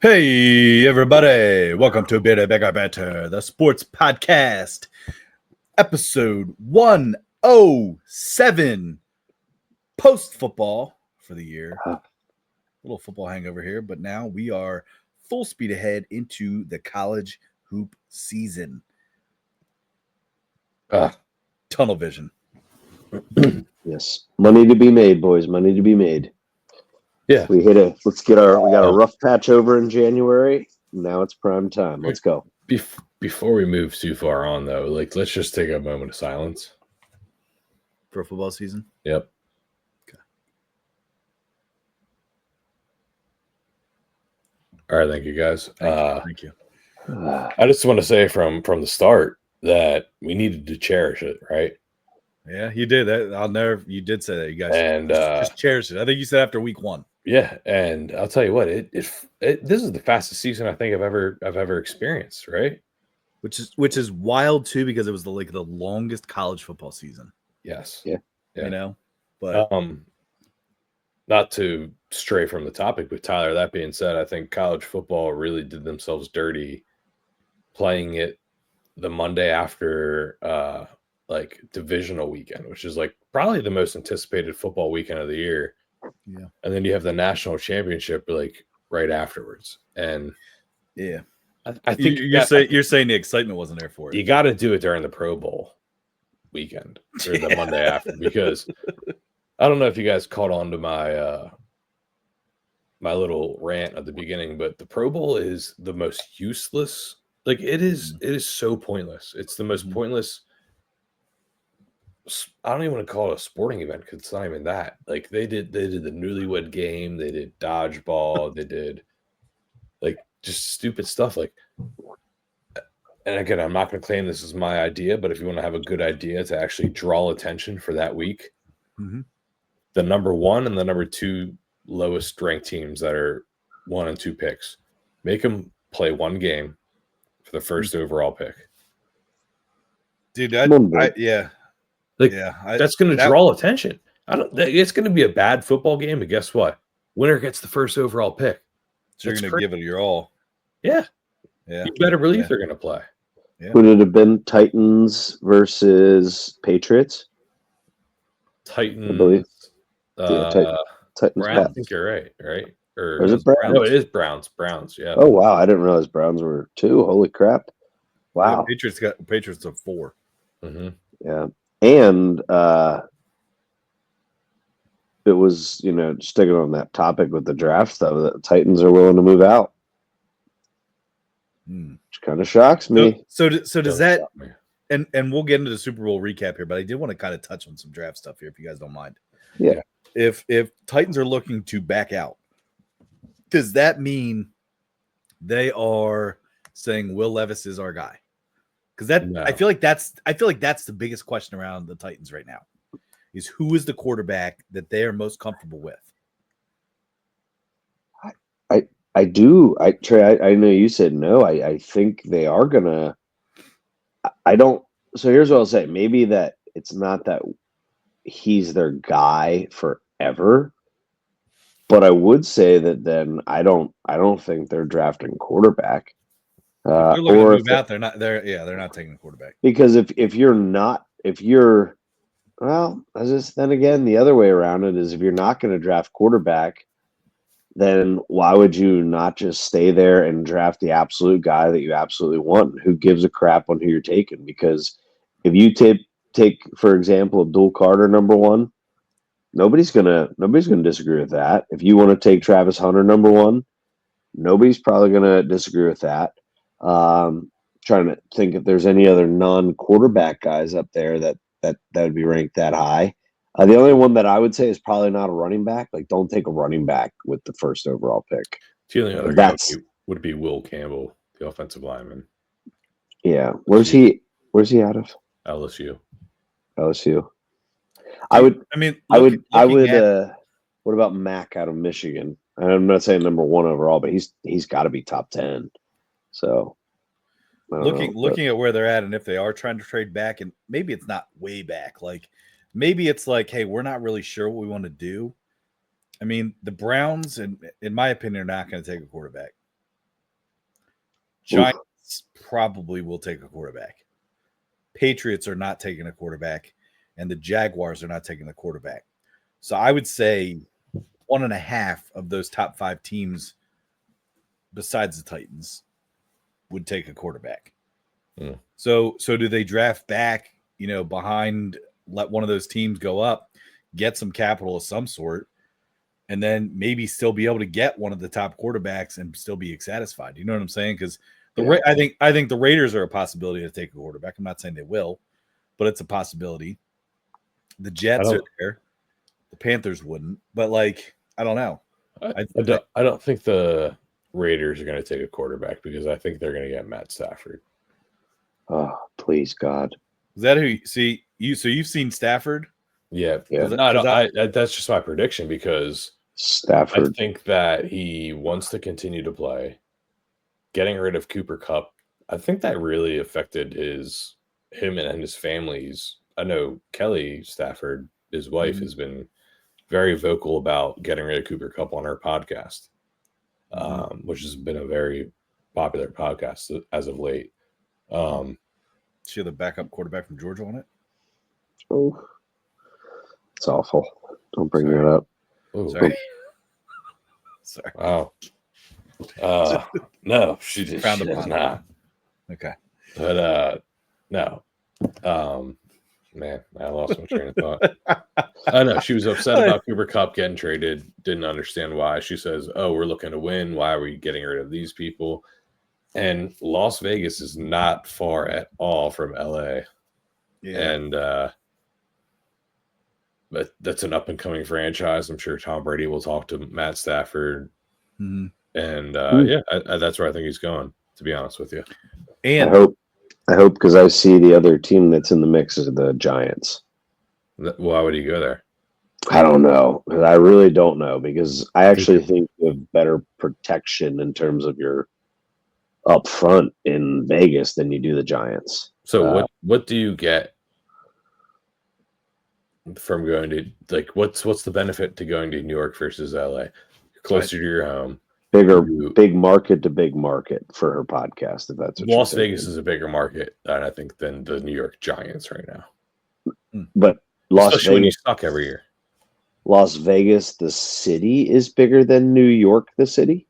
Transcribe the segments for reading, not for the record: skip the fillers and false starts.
Hey, everybody. Welcome to a bit of Bigger Banter, the sports podcast, episode 107, post-football for the year. A little football hangover here, but now we are full speed ahead into the college hoop season. Tunnel vision. Yes. Money to be made, boys. Money to be made. Yeah. We got a rough patch over in January. Now it's prime time. Let's go. Before we move too far on, though, let's just take a moment of silence. For football season? Yep. Okay. All right. Thank you, guys. Thank you. I just want to say from the start that we needed to cherish it, right? Yeah, you did that. You did say that, you guys. And just cherish it. I think you said after week 1. Yeah, and I'll tell you what, this is the fastest season I think I've ever experienced, right? Which is wild too, because it was the longest college football season. Yes. Yeah. You know, but not to stray from the topic, but Tyler, that being said, I think college football really did themselves dirty playing it the Monday after divisional weekend, which is probably the most anticipated football weekend of the year. Yeah. And then you have the national championship right afterwards. And yeah, I think you're saying the excitement wasn't there for it. You got to do it during the Pro Bowl weekend or the Monday after, because I don't know if you guys caught on to my my little rant at the beginning, but the Pro Bowl is the most useless. It is so pointless. It's the most pointless. I don't even want to call it a sporting event because it's not even that. They did the newlywed game, they did dodgeball, they did just stupid stuff. And again, I'm not going to claim this is my idea, but if you want to have a good idea to actually draw attention for that week, the number 1 and the number 2 lowest ranked teams that are 1 and 2 picks, make them play one game for the first overall pick. Dude, that's going to draw attention. It's going to be a bad football game, but guess what? Winner gets the first overall pick. So you're going to give it your all. Yeah. You better believe they're going to play. Yeah. Would it have been Titans versus Patriots? Titans. I believe. Titans. Browns. I think you're right. Or is it Browns? No, it is Browns. Browns. Yeah. Oh wow, I didn't realize Browns were 2. Holy crap! Wow. Yeah, Patriots are 4. Mm-hmm. Yeah, and it was sticking on that topic with the draft though. The Titans are willing to move out. Which kind of shocks me. So does that, and we'll get into the Super Bowl recap here, but I did want to kind of touch on some draft stuff here, if you guys don't mind. Yeah. If Titans are looking to back out, does that mean they are saying Will Levis is our guy? Because I feel like that's the biggest question around the Titans right now, is who is the quarterback that they are most comfortable with? Trey, I know you said no. I think they are gonna. I don't. So here's what I'll say. Maybe that it's not that he's their guy forever, but I would say that then I don't think they're drafting quarterback. They're looking to move out. They're not taking a quarterback. Because if you're then again the other way around it is, if you're not going to draft quarterback, then why would you not just stay there and draft the absolute guy that you absolutely want? Who gives a crap on who you're taking? Because if you take for example Abdul Carter number 1, nobody's gonna disagree with that. If you want to take Travis Hunter number 1, nobody's probably gonna disagree with that. Trying to think if there's any other non-quarterback guys up there that would be ranked that high. The only one that I would say is probably not a running back. Don't take a running back with the first overall pick. The only other guy would be Will Campbell, the offensive lineman. Yeah, where's he out of? LSU. What about Mack out of Michigan? I'm not saying number 1 overall, but he's got to be top 10. So looking at where they're at, and if they are trying to trade back, and maybe it's not way back, maybe it's hey, we're not really sure what we want to do. I mean, the Browns, in my opinion, are not going to take a quarterback. Giants probably will take a quarterback. Patriots are not taking a quarterback, and the Jaguars are not taking a quarterback. So I would say 1.5 of those top 5 teams, besides the Titans, would take a quarterback. So do they draft back, behind, let one of those teams go up, get some capital of some sort, and then maybe still be able to get one of the top quarterbacks and still be satisfied? You know what I'm saying? Because I think the Raiders are a possibility to take a quarterback. I'm not saying they will, but it's a possibility. The Jets are there. The Panthers wouldn't, but I don't know. I don't think the Raiders are going to take a quarterback because I think they're going to get Matt Stafford. Oh, please, God. Is that who you see? So you've seen Stafford? Yeah. Yeah. No, that's just my prediction because Stafford. I think that he wants to continue to play. Getting rid of Cooper Kupp, I think that really affected him and his family's. I know Kelly Stafford, his wife, has been very vocal about getting rid of Cooper Kupp on her podcast, which has been a very popular podcast as of late. She had the backup quarterback from Georgia on it. Oh, it's awful. Don't bring that up. Ooh. Sorry. Sorry. Wow. No, she does not. Okay. But no. Man, I lost my train of thought. I know she was upset about Cooper Kupp getting traded. Didn't understand why. She says, "Oh, we're looking to win. Why are we getting rid of these people?" And Las Vegas is not far at all from LA. Yeah. And but that's an up and coming franchise. I'm sure Tom Brady will talk to Matt Stafford. And that's where I think he's going, to be honest with you. And I hope because I see the other team that's in the mix is the Giants. Why would he go there? I don't know. I really don't know because I actually think you have better protection in terms of your up front in Vegas than you do the Giants. So what do you get from going to what's the benefit to going to New York versus LA? You're closer to your home. Big market to big market for her podcast, if that's what Las Vegas is a bigger market, I think, than the New York Giants right now. But Especially when you suck every year. Las Vegas, the city, is bigger than New York, the city?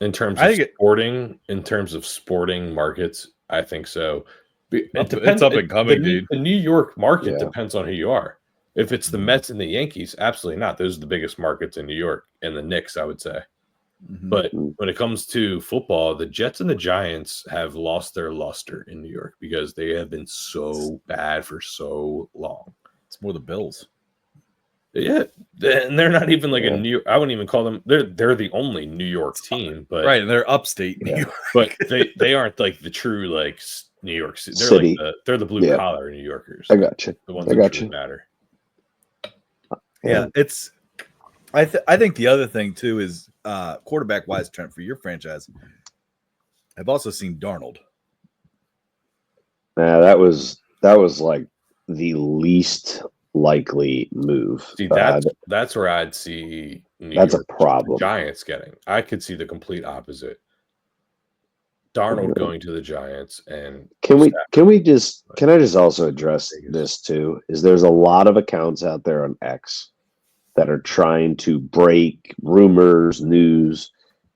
In terms of sporting markets, I think so. It's up and coming, dude. The New York market depends on who you are. If it's the Mets and the Yankees, absolutely not. Those are the biggest markets in New York, and the Knicks, I would say. But when it comes to football, the Jets and the Giants have lost their luster in New York because they have been so bad for so long. It's more the Bills. Yeah, and they're not even like a New York. I wouldn't even call them. They're the only New York team, but right, and they're upstate New York. But they aren't like the true New York City. They're the blue collar New Yorkers. I got you. The ones that truly matter. Yeah, it's. I think the other thing too is quarterback wise, Trent, for your franchise. I've also seen Darnold. That was like the least likely move. See, that's where I'd see that's a problem. Giants getting. I could see the complete opposite. Darnold going to the Giants, and can I just also address this too? Is there's a lot of accounts out there on X that are trying to break rumors, news,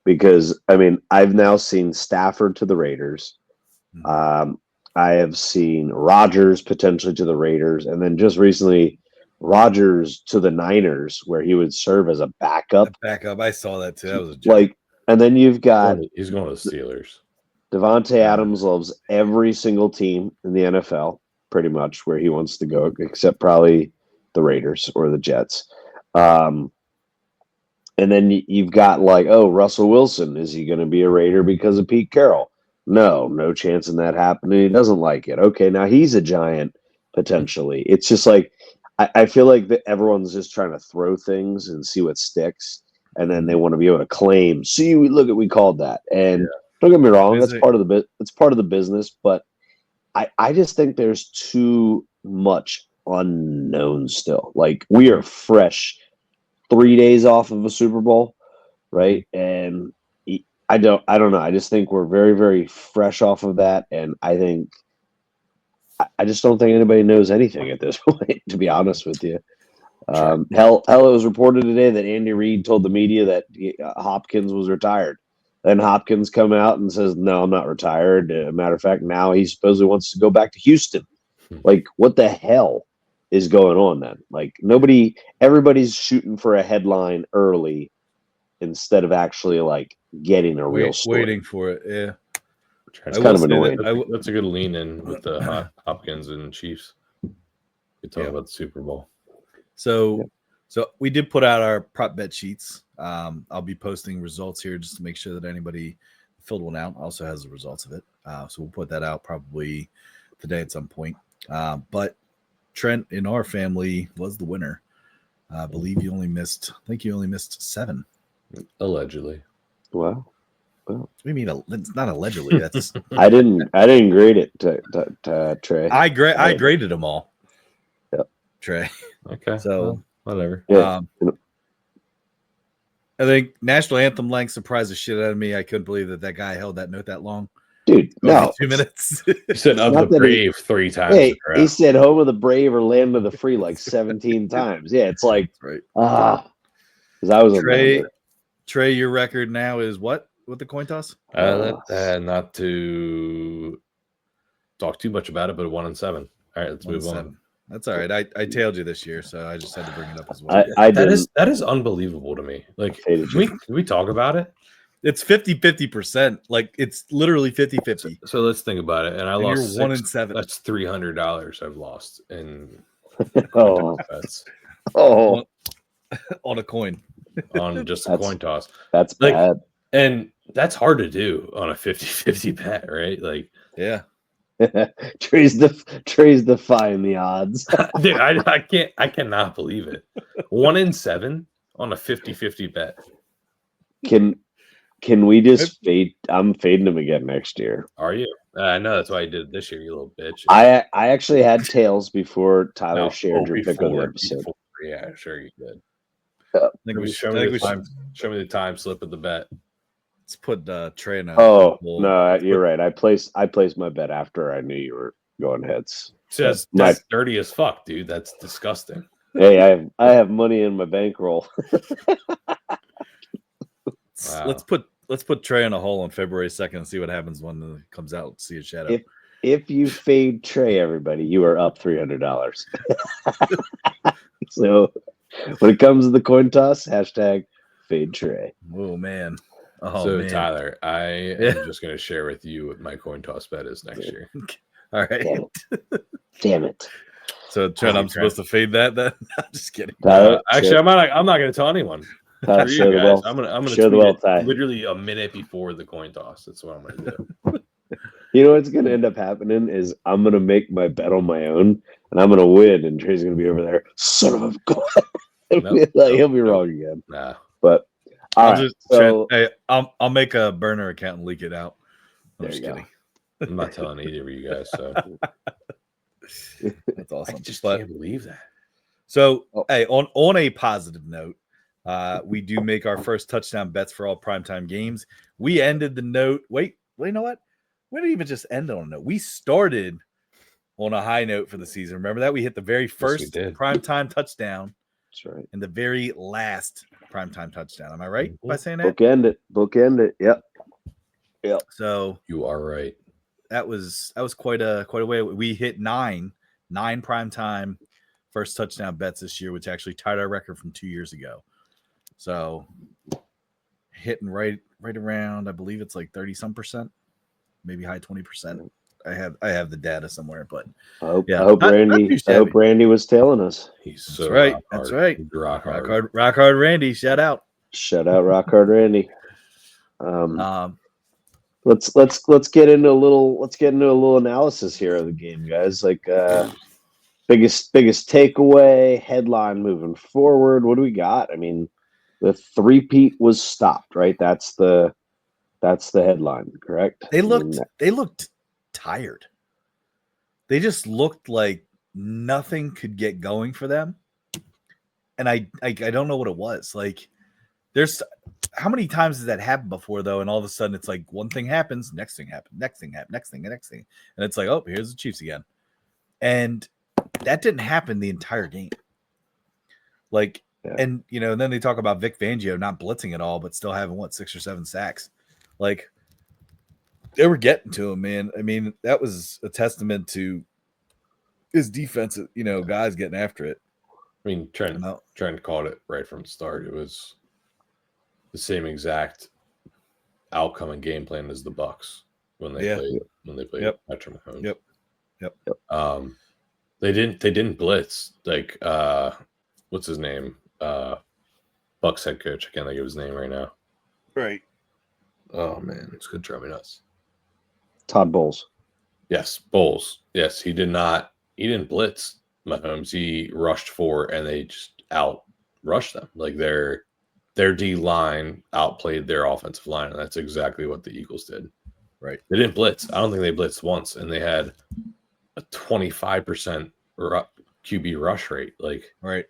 because I've now seen Stafford to the Raiders. I have seen Rodgers potentially to the Raiders, and then just recently Rodgers to the Niners, where he would serve as a backup. I saw that too. That was a joke. And then you've got he's going to the Steelers. Devontae Adams loves every single team in the NFL, pretty much where he wants to go, except probably the Raiders or the Jets. And then you've got Russell Wilson. Is he going to be a Raider because of Pete Carroll? No chance in that happening. He doesn't like it. Okay, now he's a Giant potentially. It's just I feel like everyone's just trying to throw things and see what sticks, and then they want to be able to claim. See, we called that. And don't get me wrong, that's part of the business. But I just think there's too much unknown still. We are fresh 3 days off of a Super Bowl, right? And I don't know. I just think we're very, very fresh off of that, and I just don't think anybody knows anything at this point, to be honest with you. Sure. Hell, it was reported today that Andy Reid told the media that Hopkins was retired. Then Hopkins come out and says, "No, I'm not retired." Matter of fact, now he supposedly wants to go back to Houston. Like, what the hell is going on then? Like, everybody's shooting for a headline early instead of actually like getting a real story. Waiting for it. Yeah. It's kind of annoying. That's a good lean in with the Hopkins and Chiefs. We talk about the Super Bowl. So we did put out our prop bet sheets. I'll be posting results here just to make sure that anybody filled one out also has the results of it. So we'll put that out probably today at some point. But Trent in our family was the winner. I believe you only missed 7. Allegedly. Well, What do you mean? It's not allegedly. That's I didn't grade it to Trey. I graded them all. Yep. Trey. Okay. So whatever. Yeah. I think National Anthem length surprised the shit out of me. I couldn't believe that guy held that note that long. Dude, no. 2 minutes. He said of the brave 3 times. Hey, he said home of the brave or land of the free like 17 times. Yeah, it's like, right. Because I was Trey, your record now is what with the coin toss? Not to talk too much about it, but 1-7. All right, let's move on. That's all right. I tailed you this year, so I just had to bring it up as well. That is unbelievable to me. Like, can we talk about it? It's 50-50%. Like, it's literally 50-50. So let's think about it. And I lost. You're 1-7. That's $300 I've lost in bets. On a coin. On just a coin toss. That's bad. And that's hard to do on a 50-50 bet, right? Like, yeah. Trey's defying the odds. Dude, I cannot believe it. 1-7 on a 50-50 bet. Can we just fade? I'm fading him again next year. Are you? I know that's why I did it this year, you little bitch. I actually had tails before Tyler shared your pick of the episode. Yeah, sure you did. Show me the time slip of the bet. Let's put Trey in. No, you're right. I placed my bet after I knew you were going heads. That's dirty as fuck, dude. That's disgusting. Hey, I have money in my bankroll. Wow. Let's put Trey in a hole on February 2nd and see what happens when it comes out. See a shadow. If you fade Trey, everybody, you are up $300. So when it comes to the coin toss, #fade Trey. Oh man. Man. Tyler, I am just going to share with you what my coin toss bet is next year. All right. Damn it. So Trent, I'm supposed to fade that then? I'm just kidding. Actually, I'm not going to tell anyone. For you guys, I'm gonna share the wealth, Ty. Literally a minute before the coin toss. That's what I'm gonna do. You know what's gonna end up happening is I'm gonna make my bet on my own and I'm gonna win, and Trey's gonna be over there. Son of a god! He'll be wrong again. Nah, but I'll make a burner account and leak it out. I'm just kidding. I'm not telling either of you guys. So that's awesome. I just can't believe that. So hey, on a positive note. We do make our first touchdown bets for all primetime games. We ended the note. Wait, you know what? We didn't even just end on a note. We started on a high note for the season. Remember that? We hit the very first primetime touchdown. That's right. And the very last primetime touchdown. Am I right by saying that? Bookend it. Yep. So you are right. That was quite a way. We hit nine primetime first touchdown bets this year, which actually tied our record from 2 years ago. So hitting right around, I believe it's like 30-some%, maybe high 20%. I have the data somewhere, but I hope Randy was tailing us. He's That's right. That's right. Rock hard Randy. Shout out Rock hard Randy. Let's get into a little analysis here of the game, guys. Like biggest takeaway, headline moving forward. What do we got? I mean, the three-peat was stopped, right? That's the headline, correct? They looked tired. They just looked like nothing could get going for them. And I don't know what it was. Like there's how many times has that happened before though? And all of a sudden it's like one thing happens, next thing happens, next thing happens, next thing, and it's like, oh, here's the Chiefs again. And that didn't happen the entire game. Like, and and then they talk about Vic Fangio not blitzing at all, but still having 6 or 7 sacks. Like, they were getting to him, man. I mean, that was a testament to his defense, guys getting after it. I mean, Trent called it right from the start. It was the same exact outcome and game plan as the Bucs when they played Patrick Mahomes. Yep. They didn't blitz. Like, what's his name? Bucs head coach. I can't think of his name right now. Right. Oh man, it's gonna drive me nuts. Todd Bowles. Yes, Bowles. Yes, he didn't blitz Mahomes. He rushed 4 and they just out rushed them. Like their D line outplayed their offensive line, and that's exactly what the Eagles did. Right. They didn't blitz. I don't think they blitzed once, and they had a 25% QB rush rate. Like, right.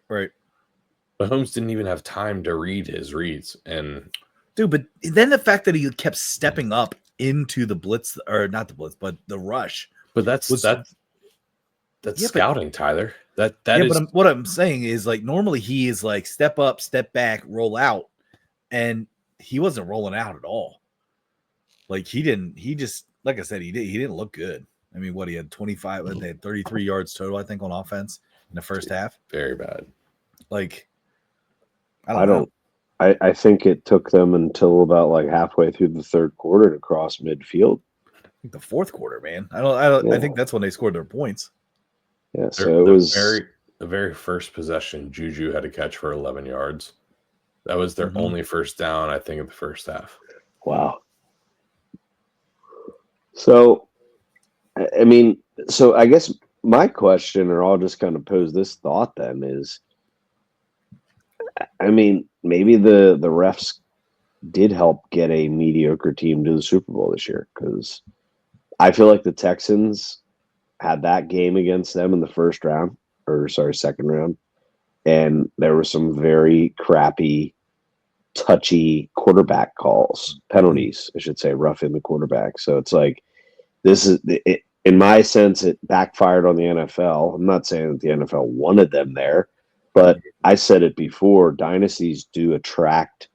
Mahomes didn't even have time to read his reads. And dude, but then the fact that he kept stepping up into the blitz, or not the blitz, but the rush. But that's scouting, Tyler. That is. But what I'm saying is, like, normally he is like step up, step back, roll out, and he wasn't rolling out at all. Like, he just, like I said, he didn't look good. I mean, he had 25, they had 33 yards total, I think, on offense in the first half. Very bad. Like, I don't know. I think it took them until about like halfway through the third quarter to cross midfield. I think the fourth quarter, man. I think that's when they scored their points. Yeah, so it was the very first possession. Juju had to catch for 11 yards. That was their only first down, I think, in the first half. Wow. So, I mean, I guess my question, or I'll just kind of pose this thought then, is, I mean, maybe the refs did help get a mediocre team to the Super Bowl this year, because I feel like the Texans had that game against them in the second round, and there were some very crappy, touchy quarterback penalties, I should say, roughing the quarterback. So it's like, in my sense, it backfired on the NFL. I'm not saying that the NFL wanted them there, but I said it before, dynasties do attract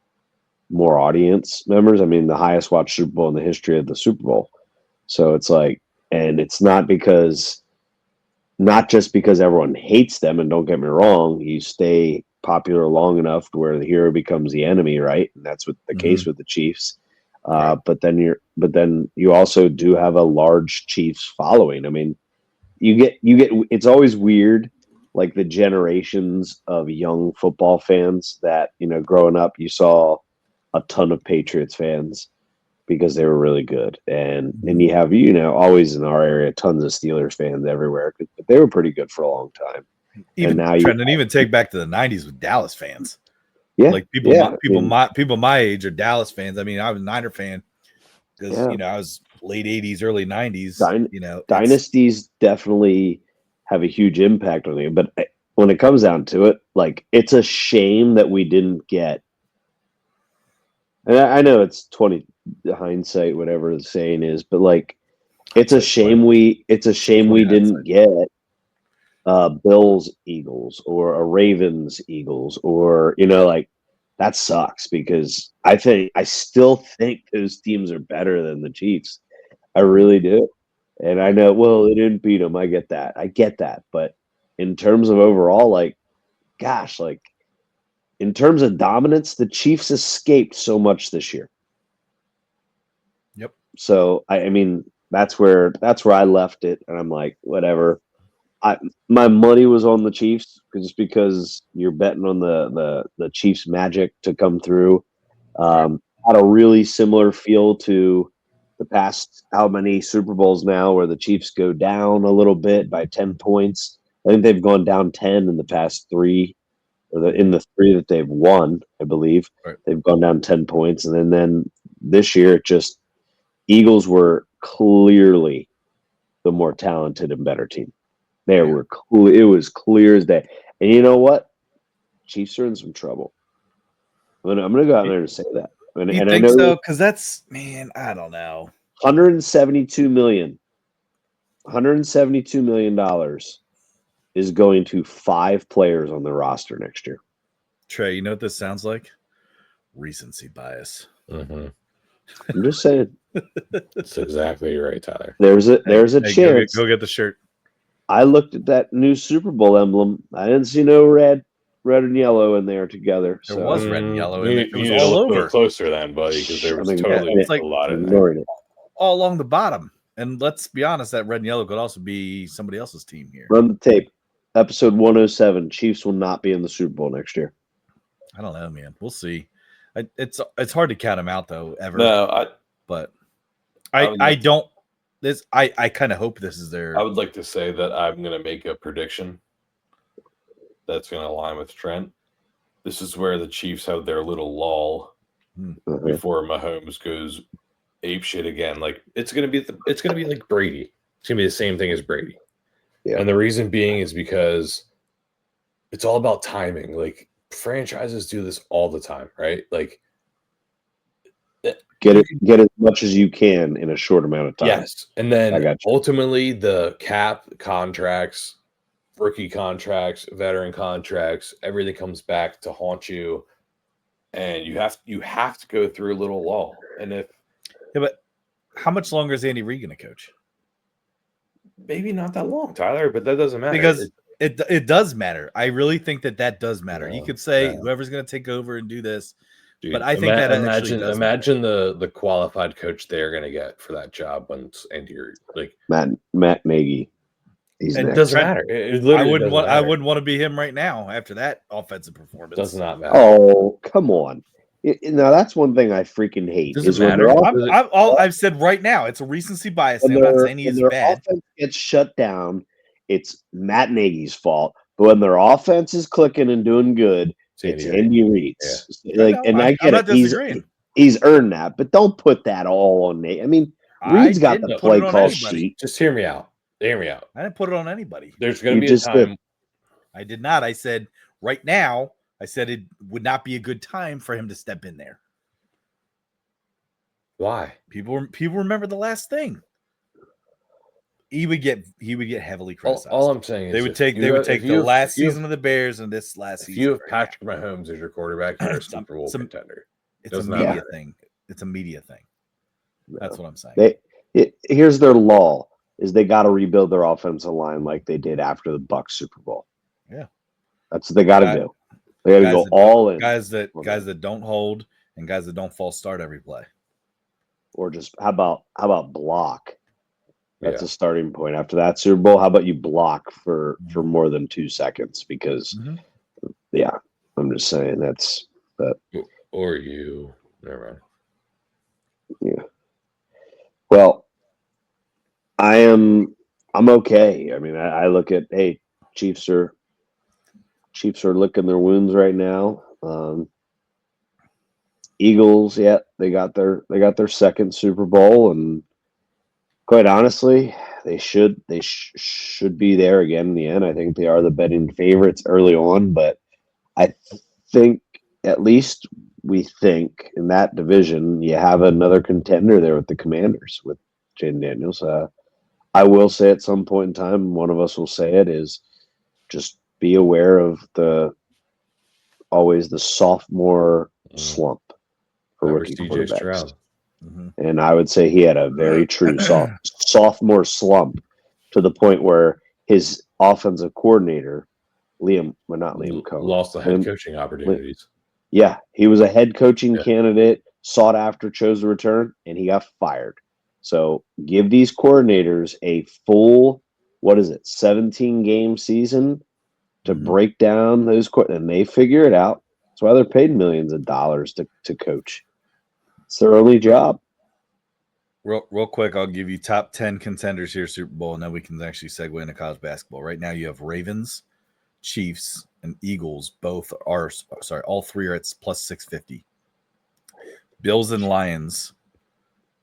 more audience members. I mean, the highest watched Super Bowl in the history of the Super Bowl. So it's like, and it's not just because everyone hates them, and don't get me wrong, you stay popular long enough to where the hero becomes the enemy, right? And that's what the case with the Chiefs. Right. But then you also do have a large Chiefs following. I mean, you get it's always weird, like the generations of young football fans that, growing up, you saw a ton of Patriots fans because they were really good. And you have, always in our area, tons of Steelers fans everywhere, but they were pretty good for a long time. Even now even take back to the 90s with Dallas fans. Yeah. Like people my age are Dallas fans. I mean, I was a Niner fan because, I was late 80s, early 90s. Dynasties definitely have a huge impact on you. But when it comes down to it, like, it's a shame that we didn't get. And I know it's 20 hindsight, whatever the saying is, but like, it's a shame we didn't get Bills Eagles or a Ravens Eagles, or like, that sucks, because I still think those teams are better than the Chiefs. I really do. And I know, well, they didn't beat them. I get that. But in terms of overall, like, gosh, like, in terms of dominance, the Chiefs escaped so much this year. Yep. So I mean, that's where I left it, and I'm like, whatever. My money was on the Chiefs just because you're betting on the Chiefs magic to come through. Had a really similar feel to the past how many Super Bowls now where the Chiefs go down a little bit by 10 points. I think they've gone down 10 in the past 3, or in the 3 that they've won, I believe. Right. They've gone down 10 points. And then this year, Eagles were clearly the more talented and better team. It was clear as day. And you know what? Chiefs are in some trouble. I'm gonna go out there and say that. And, You and I think know so? Because that's, man, I don't know. $172 million is going to 5 players on the roster next year. Trey, you know what this sounds like? Recency bias. Mm-hmm. I'm just saying. That's exactly right, Tyler. There's a chance. Go get the shirt. I looked at that new Super Bowl emblem. I didn't see no red and yellow in there together. There was red and yellow in You, it. It was you need to all look a over. little closer then, buddy, because there was totally it's like a lot in there. ignoring it. All along the bottom. And let's be honest, that red and yellow could also be somebody else's team here. Run the tape. Episode 107. Chiefs will not be in the Super Bowl next year. I don't know, man. We'll see. It's hard to count them out though, ever. No, I don't. This I kind of hope this is their. I would like to say that I'm going to make a prediction that's going to align with Trent. This is where the Chiefs have their little lull before Mahomes goes ape shit again. Like it's going to be like Brady. It's going to be the same thing as Brady. Yeah. And the reason being is because it's all about timing. Like franchises do this all the time, right? Like get as much as you can in a short amount of time. Yes. And then you. Ultimately the cap contracts, rookie contracts, veteran contracts, everything comes back to haunt you. And you have to go through a little lull. And but how much longer is Andy Reid going to coach? Maybe not that long, Tyler, but that doesn't matter. Because it does matter. I really think that does matter. You could say whoever's going to take over and do this. Dude, but I think that imagine the qualified coach they're going to get for that job once Andy Reid, like Matt Nagy. It doesn't matter. I wouldn't want to be him right now after that offensive performance. Does not matter. Oh, come on. Now that's one thing I freaking hate. Does it matter? I've said right now, it's a recency bias. I'm not saying he's bad. Offense gets shut down, it's Matt Nagy's fault. But when their offense is clicking and doing good, it's Andy Reid's. Yeah. I'm not disagreeing. He's earned that, but don't put that all on Nate. I mean, Reid's got the play call sheet. Just hear me out. Hear me out. I didn't put it on anybody. There's going to be a time. I did not. I said right now. I said it would not be a good time for him to step in there. Why? People remember the last thing. He would get heavily criticized. All I'm saying is they would take the last season of the Bears and this last season. If you have Patrick Mahomes as your quarterback, you're a Super Bowl contender. It's a media thing. It's a media thing. That's what I'm saying. Here's their law: is they got to rebuild their offensive line like they did after the Bucs Super Bowl. Yeah, that's what they got to do. They got to go all in. Guys that don't hold and guys that don't false start every play. Or just how about block? That's a starting point. After that Super Bowl, how about you block for more than 2 seconds? Because I'm just saying that's that. Or you. Never mind. Yeah. Well, I'm okay. I mean, I look at Chiefs are licking their wounds right now. Eagles, they got their second Super Bowl, and quite honestly, they should be there again in the end. I think they are the betting favorites early on, but I think at least we think in that division you have another contender there with the Commanders with Jaden Daniels. I will say at some point in time, one of us will say it, is just be aware of always the sophomore slump for rookie quarterbacks. And I would say he had a very true sophomore slump to the point where his offensive coordinator, Liam Cohen, lost the head coaching opportunities. Yeah, he was a head coaching candidate, sought after, chose to return, and he got fired. So give these coordinators a full, 17-game season to break down those, and they figure it out. That's why they're paid millions of dollars to coach. It's their only job. Real quick, I'll give you top 10 contenders here, Super Bowl, and then we can actually segue into college basketball. Right now you have Ravens, Chiefs, and Eagles. All three are at plus 650. Bills and Lions,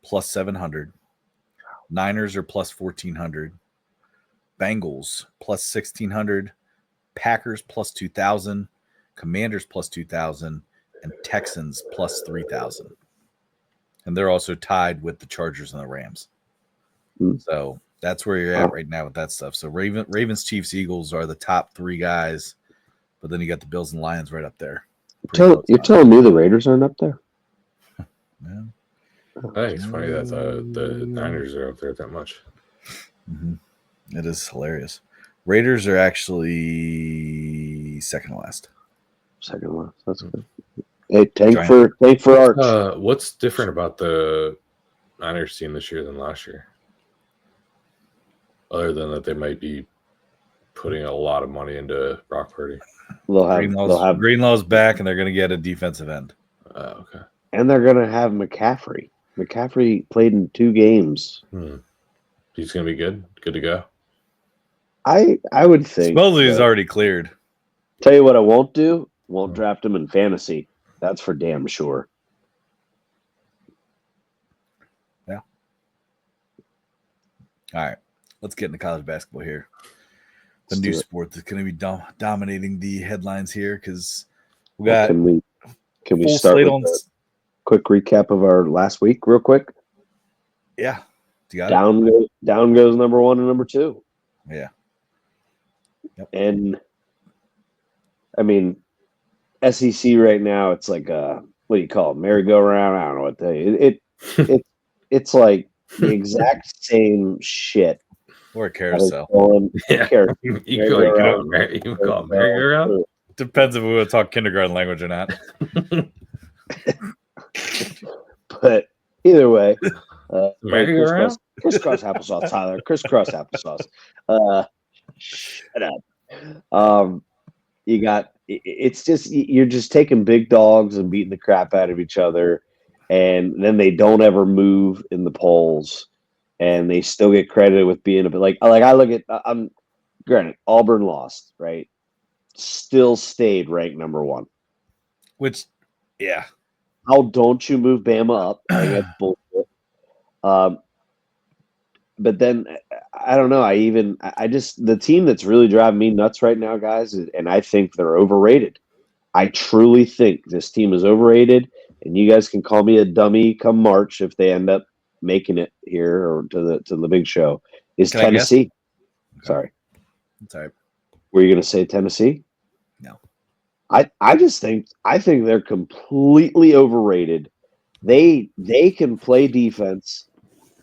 plus 700. Niners are plus 1,400. Bengals, plus 1,600. Packers, plus 2,000. Commanders, plus 2,000. and Texans plus 3,000. And they're also tied with the Chargers and the Rams. So that's where you're at right now with that stuff. So Ravens, Chiefs, Eagles are the top 3 guys, but then you got the Bills and Lions right up there. You're telling me the Raiders aren't up there? Yeah. I think it's funny that the Niners are up there that much. Mm-hmm. It is hilarious. Raiders are actually second last. Second last. That's good. Hey, tank for Arch. What's different about the Niners team this year than last year? Other than that, they might be putting a lot of money into Brock Purdy. Greenlaw's back, and they're going to get a defensive end. Okay. And they're going to have McCaffrey. McCaffrey played in 2 games. He's going to be good. Good to go. I would think. Supposedly he's already cleared. Tell you what I won't do. Won't draft him in fantasy. That's for damn sure. Yeah. All right. Let's get into college basketball here. The new sport that's going to be dominating the headlines here because we got. Can we start with a quick recap of our last week, real quick? Yeah. Down goes number 1 and number 2. Yeah. Yep. And I mean, SEC right now, it's like what do you call it? Merry-go-round? I don't know what to tell you. It's like the exact same shit. Or a carousel. You call it merry-go-round? Depends if we want to talk kindergarten language or not. But either way, crisscross applesauce, Tyler. Crisscross applesauce. Shut up. You got it's just you're just taking big dogs and beating the crap out of each other, and then they don't ever move in the polls, and they still get credited with being a bit like I look at. I'm granted Auburn lost, right? Still stayed ranked number 1. Which, yeah. How don't you move Bama up? I guess bullshit. But then I don't know. I just the team that's really driving me nuts right now, guys, and I think they're overrated. I truly think this team is overrated, and you guys can call me a dummy come March if they end up making it here or to the big show. Is Tennessee? Sorry. Were you going to say Tennessee? No. I just think they're completely overrated. They can play defense.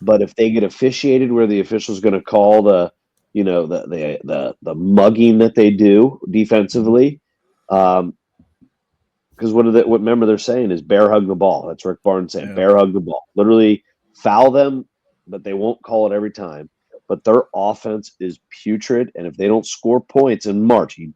But if they get officiated where the official's going to call the mugging that they do defensively, because what remember they're saying is bear hug the ball. That's Rick Barnes saying, bear hug the ball. Literally foul them, but they won't call it every time. But their offense is putrid, and if they don't score points in March, you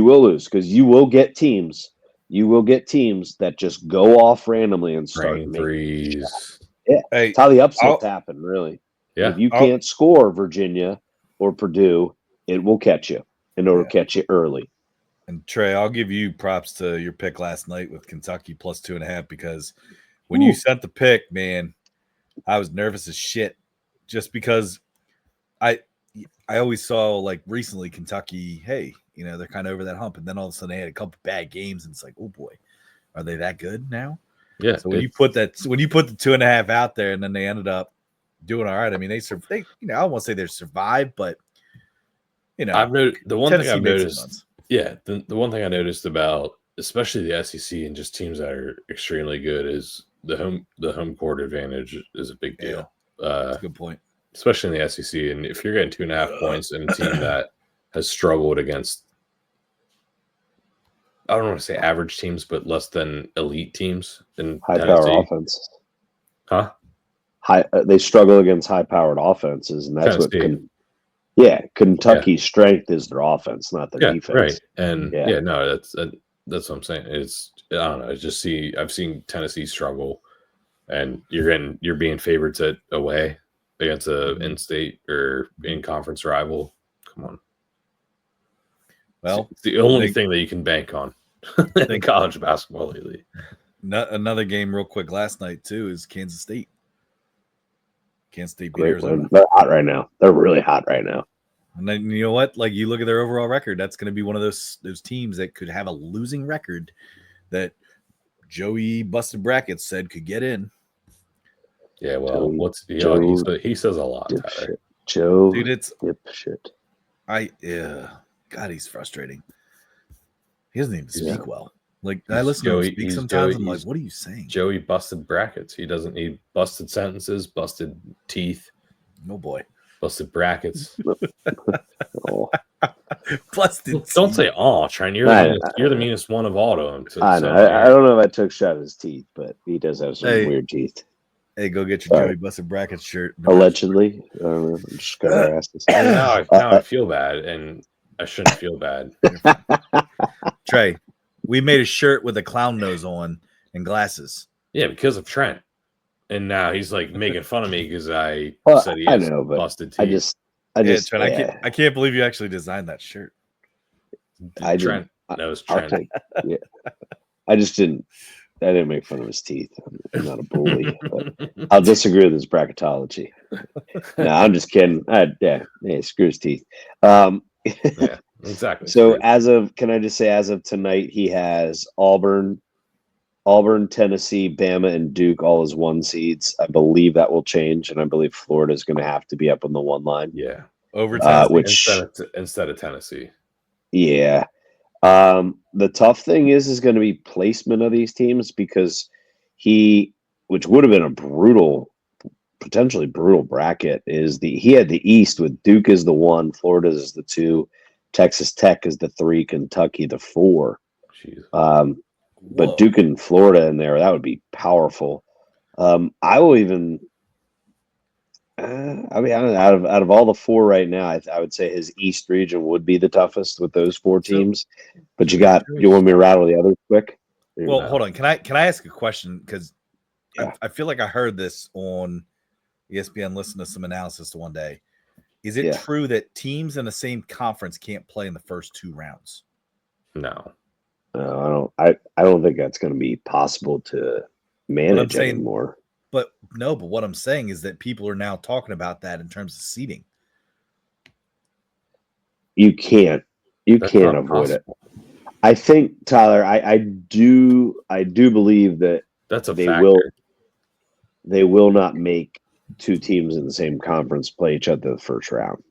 will lose because you will get teams. You will get teams that just go off randomly and start making shots. Yeah, that's how the upsets happen, really. Yeah. If you can't score Virginia or Purdue, it will catch you, and it'll catch you early. And Trey, I'll give you props to your pick last night with Kentucky plus 2.5 because when you sent the pick, man, I was nervous as shit just because I always saw like recently Kentucky, hey, they're kind of over that hump. And then all of a sudden they had a couple bad games and it's like, oh boy, are they that good now? Yeah. So when you put the 2.5 out there and then they ended up doing all right. I mean, they I don't want to say they survived, but the one thing I've noticed. Yeah. The one thing I noticed about especially the SEC and just teams that are extremely good is the home court advantage is a big deal. That's a good point. Especially in the SEC. And if you're getting 2.5 points in a team that has struggled against, I don't want to say average teams, but less than elite teams in high-powered offenses. Huh? They struggle against high-powered offenses, and that's Tennessee. Kentucky's strength is their offense, not their defense. Right. And that's what I'm saying. It's I don't know. I've seen Tennessee struggle, and you're being favorites away against a in-state or in-conference rival. Come on. Well, it's the only thing that you can bank on in college basketball lately. Another game real quick last night, too, is Kansas State. Kansas State beat Arizona. They're hot right now. They're really hot right now. And then you know what? Like you look at their overall record, that's going to be one of those teams that could have a losing record that Joey Busted Brackets said could get in. Yeah, well, he says a lot, Tyler. Joe, dude, it's dipshit. God, he's frustrating. He doesn't even speak well. Like I listen to him speak sometimes. Joey, I'm like, what are you saying? Joey busted brackets. He doesn't need busted sentences, busted teeth. No boy. Busted brackets. Oh. Busted. Don't say Trent. You're the meanest one of all to him. I know. I don't know if I took shot at his teeth, but he does have some weird teeth. Hey, go get your Joey Busted Brackets shirt. Allegedly. I don't know. I'm just got our asses. Now I feel bad, and I shouldn't feel bad. Trey, we made a shirt with a clown nose on and glasses. Yeah, because of Trent. And now he's like making fun of me because I said he has busted teeth. Trent, I can't believe you actually designed that shirt. Trent knows Trent. I just didn't. I didn't make fun of his teeth. I'm not a bully. But I'll disagree with his bracketology. No, I'm just kidding. Screw his teeth. Yeah, exactly. So as of tonight, he has Auburn, Tennessee, Bama, and Duke all as 1 seeds. I believe that will change, and I believe Florida is going to have to be up on the 1 line. Yeah, over Tennessee, instead of Tennessee. Yeah. The tough thing is going to be placement of these teams because which would have been a potentially brutal bracket, he had the East with Duke as the 1, Florida is the 2, Texas Tech is the 3, Kentucky the 4. Jeez. But Duke and Florida in there, that would be powerful. I will even. Out of all the 4 right now, I would say his East region would be the toughest with those 4 teams. But you want me to rattle the others quick? Well, hold on. Can I ask a question? Because I feel like I heard this on ESPN. Listen to some analysis one day. Is it true that teams in the same conference can't play in the first 2 rounds? No. No, I don't think that's going to be possible to manage anymore. But what I'm saying is that people are now talking about that in terms of seeding. You can't avoid it. I think, Tyler, I do believe that that's a factor. They will not make 2 teams in the same conference play each other the first round.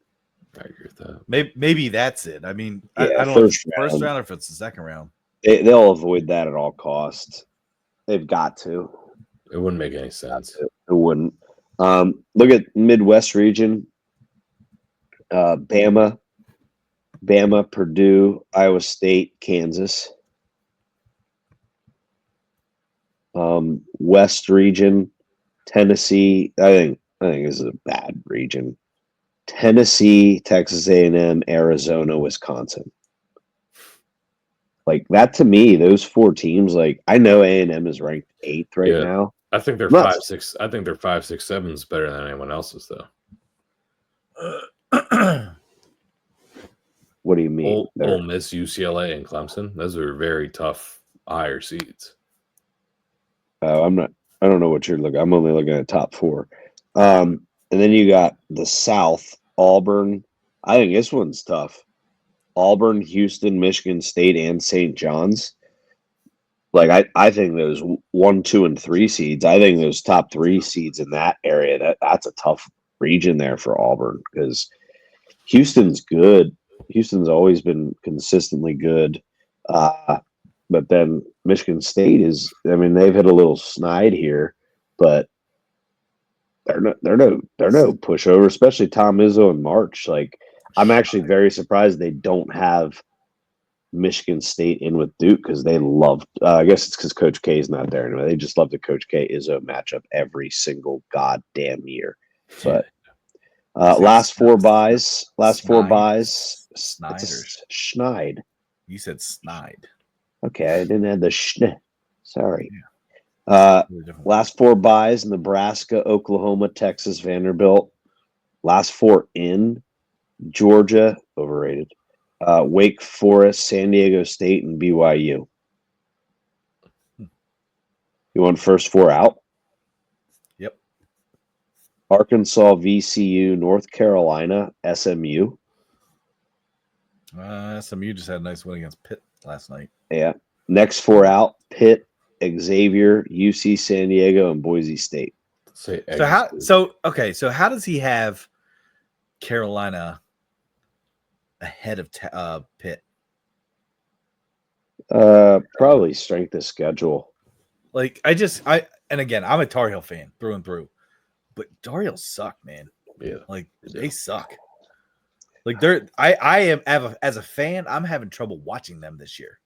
I agree with that. Maybe that's it. I mean, I don't know if it's the first round or if it's the second round. They'll avoid that at all costs. They've got to. It wouldn't make any sense. It wouldn't. Look at Midwest region. Bama, Purdue, Iowa State, Kansas. West region, Tennessee. I think this is a bad region. Tennessee, Texas A&M, Arizona, Wisconsin. Like that to me, those 4 teams. Like I know A&M is ranked 8th right now. I think they're 5, 6. I think they're 5, 6, 7s better than anyone else's though. What do you mean? Ole Miss, UCLA, and Clemson. Those are very tough higher seeds. I'm not. I don't know what you're looking. I'm only looking at top 4. And then you got the South, Auburn. I think this one's tough. Auburn, Houston, Michigan State, and St. John's. Like I think those 1, 2, and 3 seeds. I think those top 3 seeds in that area. That's a tough region there for Auburn because Houston's good. Houston's always been consistently good, but then Michigan State is. I mean, they've hit a little snide here, but they're no pushover. Especially Tom Izzo and March. Like I'm actually very surprised they don't have Michigan State in with Duke because they love. I guess it's because Coach K is not there anyway. They just love the Coach K Izzo matchup every single goddamn year. But last 4 buys. Schneid. You said snide. Okay, I didn't have the schn. Sorry. Yeah. Last 4 buys: Nebraska, Oklahoma, Texas, Vanderbilt. Last 4 in Georgia, overrated. Wake Forest, San Diego State, and BYU. You want first 4 out? Yep. Arkansas, VCU, North Carolina, SMU. SMU just had a nice win against Pitt last night. Yeah. Next 4 out: Pitt, Xavier, UC San Diego, and Boise State. Say So how does he have Carolina ahead of Pitt? Probably strength of schedule. Like and again, I'm a Tar Heel fan through and through, but Tar Heels suck, man. Yeah, like they suck. Like I am as a fan, I'm having trouble watching them this year.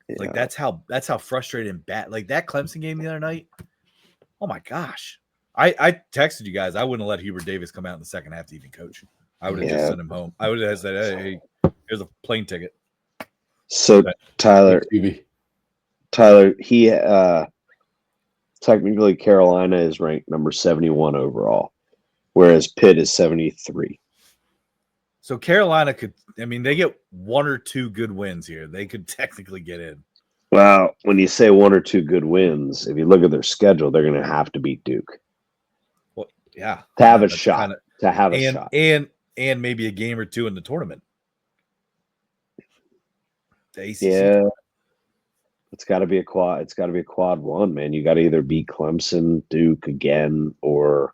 Yeah. Like that's how frustrated and bad. Like that Clemson game the other night. Oh my gosh. I texted you guys. I wouldn't have let Hubert Davis come out in the second half to even coach. I would have just sent him home. I would have said, "Hey, here's a plane ticket." So Tyler, he technically Carolina is ranked number 71 overall, whereas Pitt is 73. So Carolina could, they get 1 or 2 good wins here. They could technically get in. Well, when you say 1 or 2 good wins, if you look at their schedule, they're going to have to beat Duke. Well, yeah, to have a shot. To have a shot, and maybe a game or 2 in the tournament. The ACC. Yeah, it's got to be a quad. It's got to be a quad one, man. You got to either beat Clemson, Duke again, or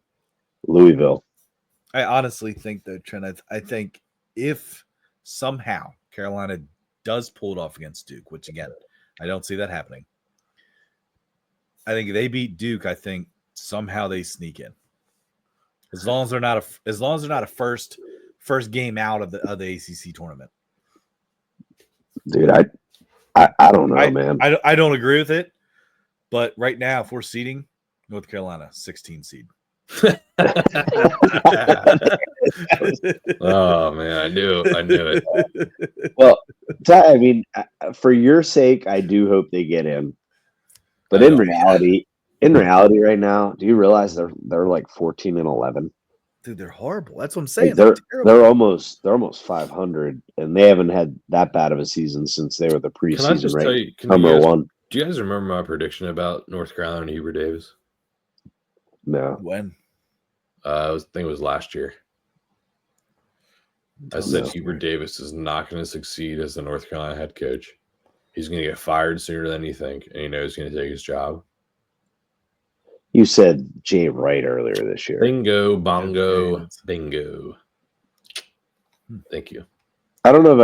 Louisville. I honestly think though, Trent, I think if somehow Carolina does pull it off against Duke, which again, I don't see that happening. I think they beat Duke. I think somehow they sneak in, as long as they're not a first game out of the ACC tournament. Dude, I don't know, man. I don't agree with it, but right now, if we're seeding North Carolina, 16 seed. Oh man, I knew it. Well, for your sake, I do hope they get in. But in reality, right now, do you realize they're like 14-11? Dude, they're horrible. That's what I'm saying. Like they're almost 500, and they haven't had that bad of a season since they were the preseason number 1. Do you guys remember my prediction about North Carolina and Hubert Davis? No. When? I think it was last year. I said Hubert Davis is not going to succeed as the North Carolina head coach. He's going to get fired sooner than you think, and he knows he's going to take his job. You said Jay Wright earlier this year. Bingo, bongo, bingo. Thank you. I don't know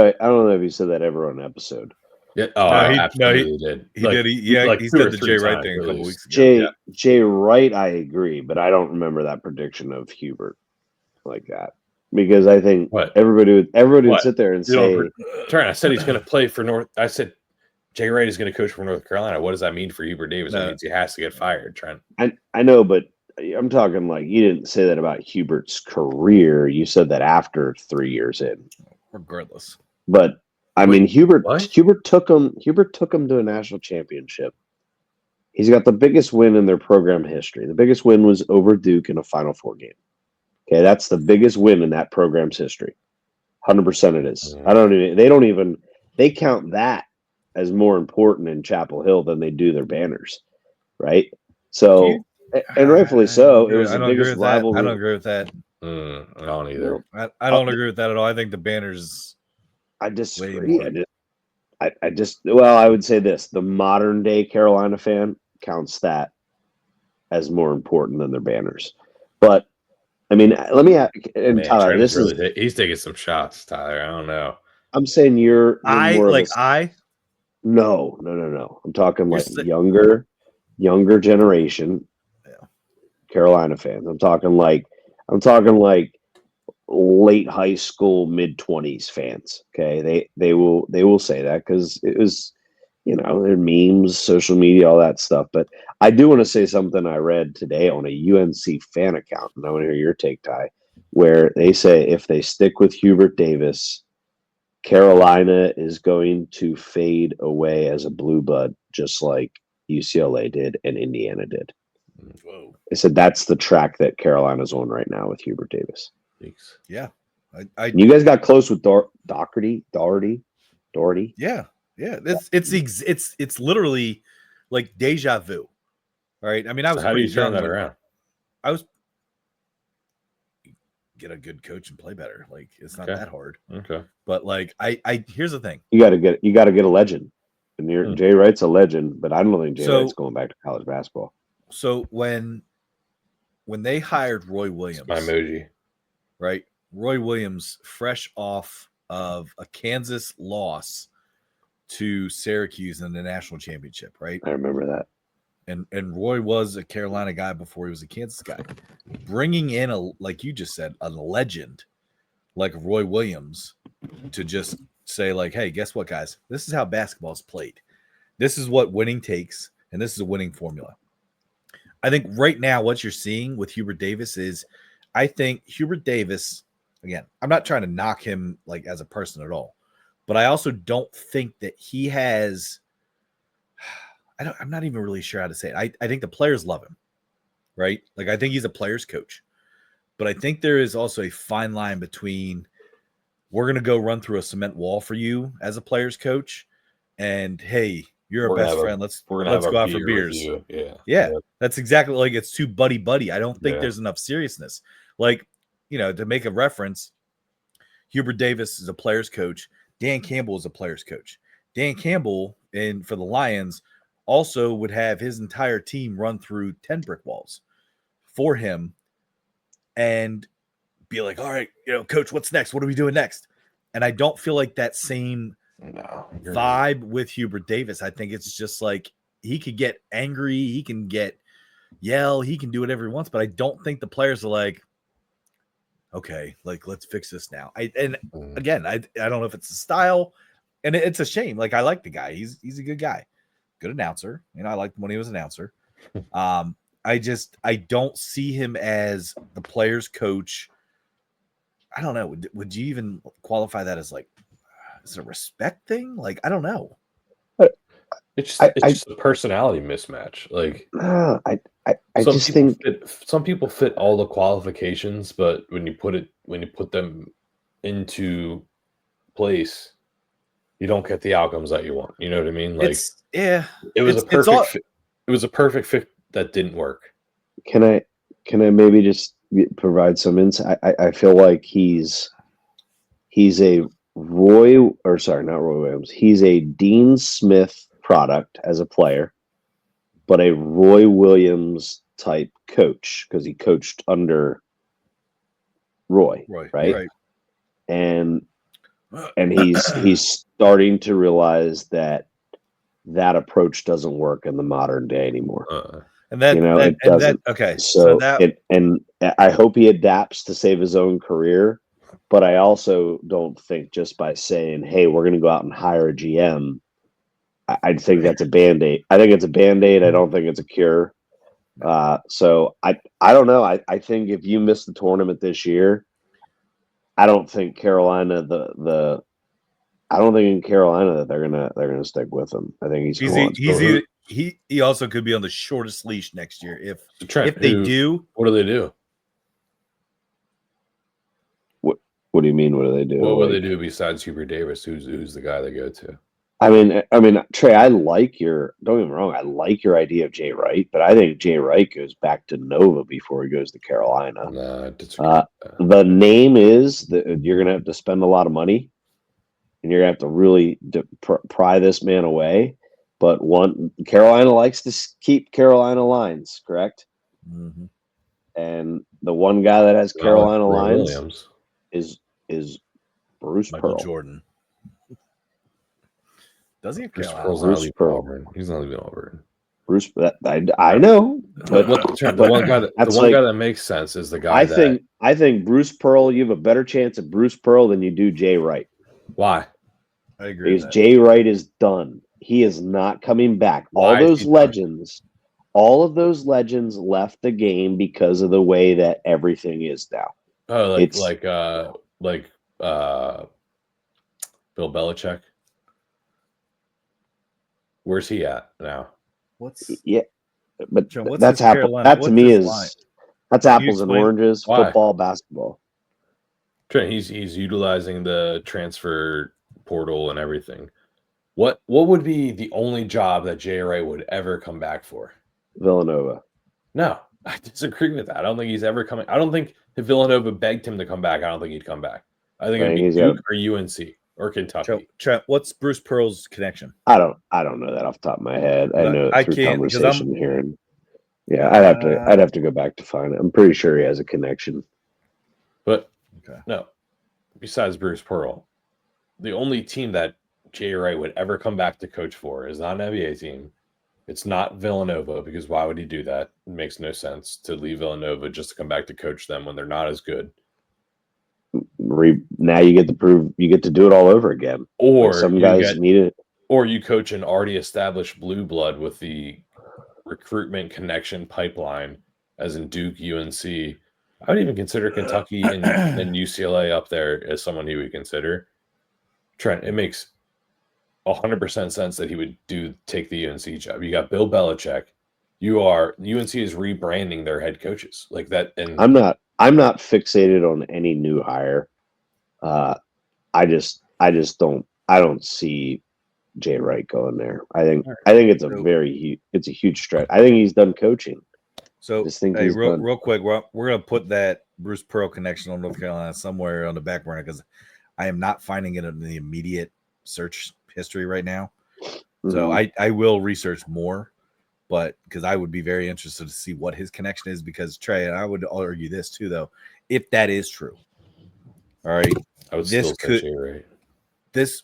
if you said that ever on an episode. Yeah. Absolutely did. He did. He said the Jay Wright thing a couple weeks ago. Jay Wright, I agree, but I don't remember that prediction of Hubert like that, because I think everybody would sit there and say, "Turn." I said he's going to play for North. I said Jay Wright is going to coach for North Carolina. What does that mean for Hubert Davis? That means he has to get fired, Trent. I know, but I'm talking like you didn't say that about Hubert's career. You said that after 3 years in. Regardless, but. Hubert took him to a national championship. He's got the biggest win in their program history. The biggest win was over Duke in a Final Four game. Okay, that's the biggest win in that program's history. 100% it is. They count that as more important in Chapel Hill than they do their banners, right? So, and rightfully so. It was the biggest rivalry. I don't agree with that. I don't either. I don't agree with that at all. I think the banners. I disagree. I would say this: the modern day Carolina fan counts that as more important than their banners. But let me ask, and Tyler, he's taking some shots, Tyler. I don't know. I'm saying you're more No. I'm talking like younger generation Carolina fans. I'm talking like late high school, mid-20s fans. Okay, they will say that because it was, their memes, social media, all that stuff. But I do want to say something I read today on a UNC fan account, and I want to hear your take, Ty, where they say if they stick with Hubert Davis, Carolina is going to fade away as a blue blood, just like UCLA did and Indiana did. Whoa! They said that's the track that Carolina's on right now with Hubert Davis. Yeah, you guys got close with Doherty. Yeah. It's literally like deja vu, right? I was. So how do you turn that around? get a good coach and play better. Like it's not Okay. that hard. Okay. But like I here's the thing. You got to get a legend. And Jay Wright's a legend, but I don't think Jay Wright's going back to college basketball. So when they hired Roy Williams, my emoji, right? Roy Williams, fresh off of a Kansas loss to Syracuse in the national championship, right? I remember that. And Roy was a Carolina guy before he was a Kansas guy. Bringing in like you just said, a legend like Roy Williams to just say like, hey, guess what, guys? This is how basketball is played. This is what winning takes, and this is a winning formula. I think right now what you're seeing with Hubert Davis is, I think Hubert Davis, again, I'm not trying to knock him like as a person at all, but I also don't think that he has, I'm not even really sure how to say it. I think the players love him, right? Like I think he's a player's coach, but I think there is also a fine line between we're going to go run through a cement wall for you as a player's coach, and hey, you're a best friend. Let's go out for beers. Yeah, that's exactly like it's too buddy. I don't think there's enough seriousness. Like, to make a reference, Hubert Davis is a player's coach. Dan Campbell is a player's coach. Dan Campbell, for the Lions, also would have his entire team run through 10 brick walls for him and be like, all right, coach, what's next? What are we doing next? And I don't feel like that same vibe with Hubert Davis. I think it's just like he could get angry, he can yell, he can do whatever he wants, but I don't think the players are like, okay, like let's fix this now. Again, I don't know if it's the style, and it's a shame. Like I like the guy; he's a good guy, good announcer. I liked him when he was an announcer. I don't see him as the players' coach. I don't know. Would you even qualify that as like, is it a respect thing? Like, I don't know. It's just a personality mismatch. Like, I just think some people fit all the qualifications, but when you put them into place, you don't get the outcomes that you want. You know what I mean? Like, it was a perfect fit. It was a perfect fit that didn't work. Can I maybe just provide some insight? I feel like he's a not Roy Williams. He's a Dean Smith product as a player, but a Roy Williams type coach because he coached under Roy, right? And he's starting to realize that approach doesn't work in the modern day anymore. And that it doesn't. Okay. So and I hope he adapts to save his own career, but I also don't think just by saying, "Hey, we're going to go out and hire a GM," I think that's a Band-Aid. I think it's a Band-Aid. I don't think it's a cure. So I don't know. I think if you miss the tournament this year, I don't think Carolina I don't think in Carolina that they're gonna stick with him. I think he also could be on the shortest leash next year if they do. What do they do? What do you mean? What do they do? What would they do besides Hubert Davis? Who's the guy they go to? I mean, Trey, don't get me wrong, I like your idea of Jay Wright, but I think Jay Wright goes back to Nova before he goes to Carolina. The name is that you're going to have to spend a lot of money, and you're going to have to really pry this man away. But Carolina likes to keep Carolina lines, correct? Mm-hmm. And the one guy that has Carolina lines is Bruce Michael Pearl. Jordan. Does he have Bruce Pearl? He's not leaving Auburn. Bruce, I know, but the one guy that makes sense is the guy. I think Bruce Pearl. You have a better chance of Bruce Pearl than you do Jay Wright. Why? I agree. Because Jay Wright is done. He is not coming back. All of those legends left the game because of the way that everything is now. Oh, like Bill Belichick. Where's he at now? But that's apples and oranges. Why? Football, basketball. He's utilizing the transfer portal and everything. What would be the only job that Jay Wright would ever come back for? Villanova. No, I disagree with that. I don't think he's ever coming. I don't think if Villanova begged him to come back, I don't think he'd come back. I think it'd be Duke or UNC or Kentucky. Trent, what's Bruce Pearl's connection? I don't know that off the top of my head. I know it through conversation here. And yeah, I'd have to go back to find it. I'm pretty sure he has a connection. But no, besides Bruce Pearl, the only team that Jay Wright would ever come back to coach for is not an NBA team. It's not Villanova, because why would he do that? It makes no sense to leave Villanova just to come back to coach them when they're not as good. Now you get to do it all over again. Or some guys need it. Or you coach an already established blue blood with the recruitment connection pipeline, as in Duke, UNC. I would even consider Kentucky and UCLA up there as someone he would consider. Trent, it makes 100% sense that he would take the UNC job. You got Bill Belichick. UNC is rebranding their head coaches like that. And I'm not fixated on any new hire. I don't see Jay Wright going there. I think it's it's a huge stretch. I think he's done coaching. So real quick, we're gonna put that Bruce Pearl connection on North Carolina somewhere on the back burner, because I am not finding it in the immediate search history right now. Mm-hmm. So I will research more, but because I would be very interested to see what his connection is, because Trey, and I would argue this too, though, if that is true. All right. I would still say right.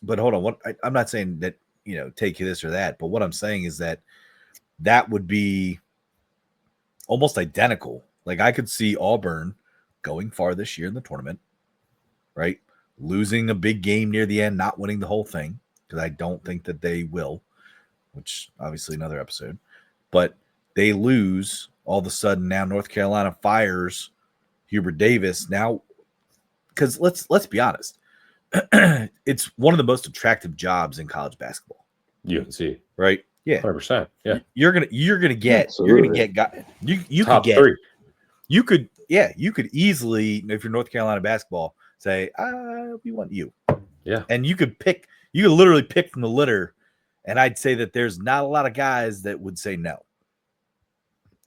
But hold on. I'm not saying that, take this or that, but what I'm saying is that would be almost identical. Like, I could see Auburn going far this year in the tournament, right? Losing a big game near the end, not winning the whole thing, because I don't think that they will, which obviously another episode. But they lose, all of a sudden now North Carolina fires Hubert Davis. Now, because let's be honest, it's one of the most attractive jobs in college basketball. UNC, right? Yeah, 100%. Yeah, you're gonna get guys. You top could get 3. You could easily, if you're North Carolina basketball, say, we want you. Yeah, and you could literally pick from the litter, and I'd say that there's not a lot of guys that would say no,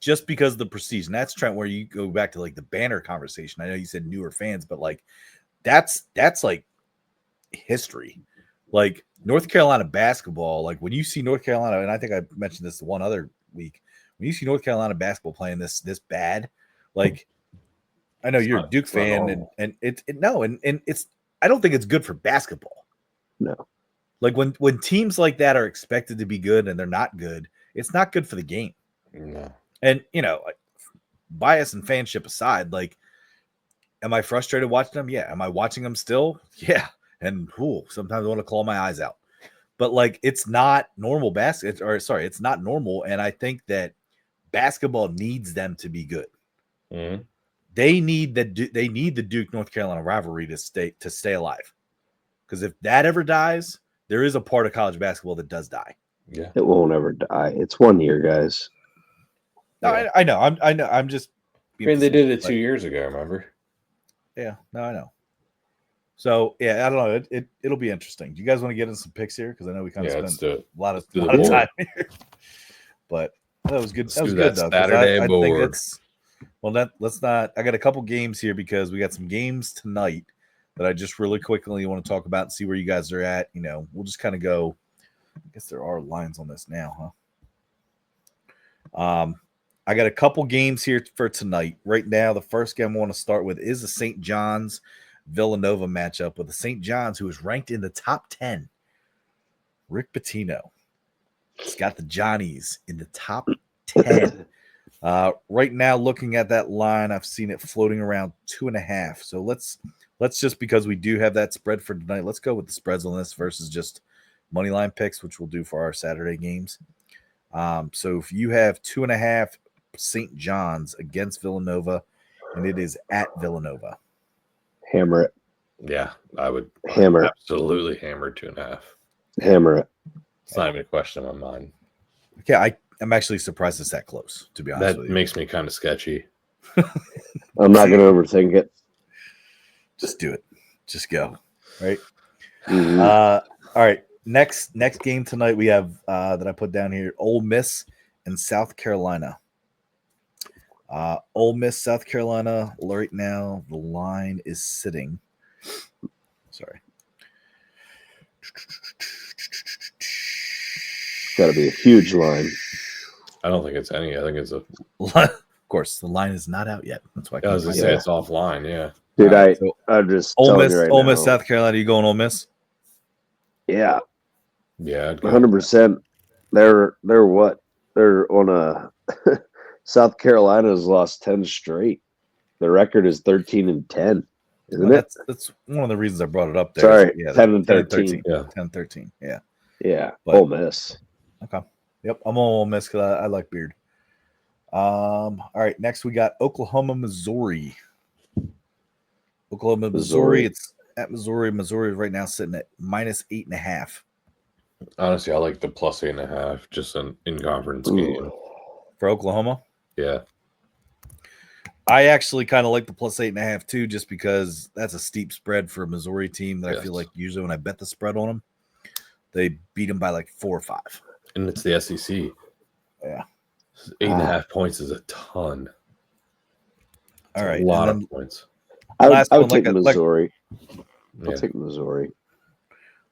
just because of the prestige. And that's, Trent, where you go back to like the Banter conversation. I know you said newer fans, but like that's like history. Like North Carolina basketball, like when you see North Carolina, and I think I mentioned this one other week, when you see North Carolina basketball playing this bad, like, I know you're a Duke fan, and it's I don't think it's good for basketball. No. Like when teams like that are expected to be good and they're not good, it's not good for the game. No. And bias and fanship aside, like, am I frustrated watching them? Yeah. Am I watching them still? Yeah. And sometimes I want to claw my eyes out. But like, it's not normal it's not normal. And I think that basketball needs them to be good. Mm-hmm. They need the Duke North Carolina rivalry to stay alive. Because if that ever dies, there is a part of college basketball that does die. Yeah, it won't ever die. It's 1 year, guys. No, yeah. I know. I'm just. I mean, they did it 2 years ago. Remember? Yeah. No, I know. So yeah, I don't know. It'll be interesting. Do you guys want to get into some picks here? Because I know we kind of spent a lot of time here. But that was good. That was good though. Saturday board. I think let's not. I got a couple games here because we got some games tonight that I just really quickly want to talk about and see where you guys are at. We'll just kind of go. I guess there are lines on this now, huh? I got a couple games here for tonight. Right now, the first game I want to start with is the St. John's Villanova matchup with the St. John's, who is ranked in the top 10. Rick Pitino. He's got the Johnnies in the top 10. Right now, looking at that line, I've seen it floating around 2.5. So let's just, because we do have that spread for tonight, let's go with the spreads on this versus just money line picks, which we'll do for our Saturday games. So if you have 2.5 St. John's against Villanova, and it is at Villanova, hammer it. Yeah, I would hammer absolutely hammer 2.5. Hammer it. It's not even a question on mine. Okay, I'm actually surprised it's that close, to be honest with you. That makes me kind of sketchy. I'm not going to overthink it. Just do it. Just go. Right? Mm-hmm. All right. Next game tonight we have that I put down here, Ole Miss and South Carolina. Ole Miss, South Carolina. Right now, the line is sitting. Sorry. Got to be a huge line. I don't think it's any. I think it's a. Of course, the line is not out yet. That's why I was gonna say it's offline. Yeah, dude. Right, so I'm just Ole telling Miss, you right Ole now. Miss, South Carolina. You going Ole Miss? Yeah, yeah, 100%. They're what? They're on a. South Carolina's lost 10 straight. The record is 13-10, isn't it? That's one of the reasons I brought it up there. Sorry, Yeah, 10-13. Yeah, 10-13. Yeah. Yeah, But- Ole Miss. Okay. Yep, I'm on Ole Miss because I like Beard. All right, next we got Oklahoma, Missouri. Oklahoma, Missouri. It's at Missouri. Missouri is right now sitting at -8.5. honestly, I like the +8.5 just an in-conference game For Oklahoma. Yeah, I actually kind of like the +8.5 too, just because that's a steep spread for a Missouri team that I feel like usually when I bet the spread on them, they beat them by like 4 or 5. and it's the SEC. Yeah, 8.5 points is a ton. All right, a lot of points. I would take Missouri. I'll take Missouri.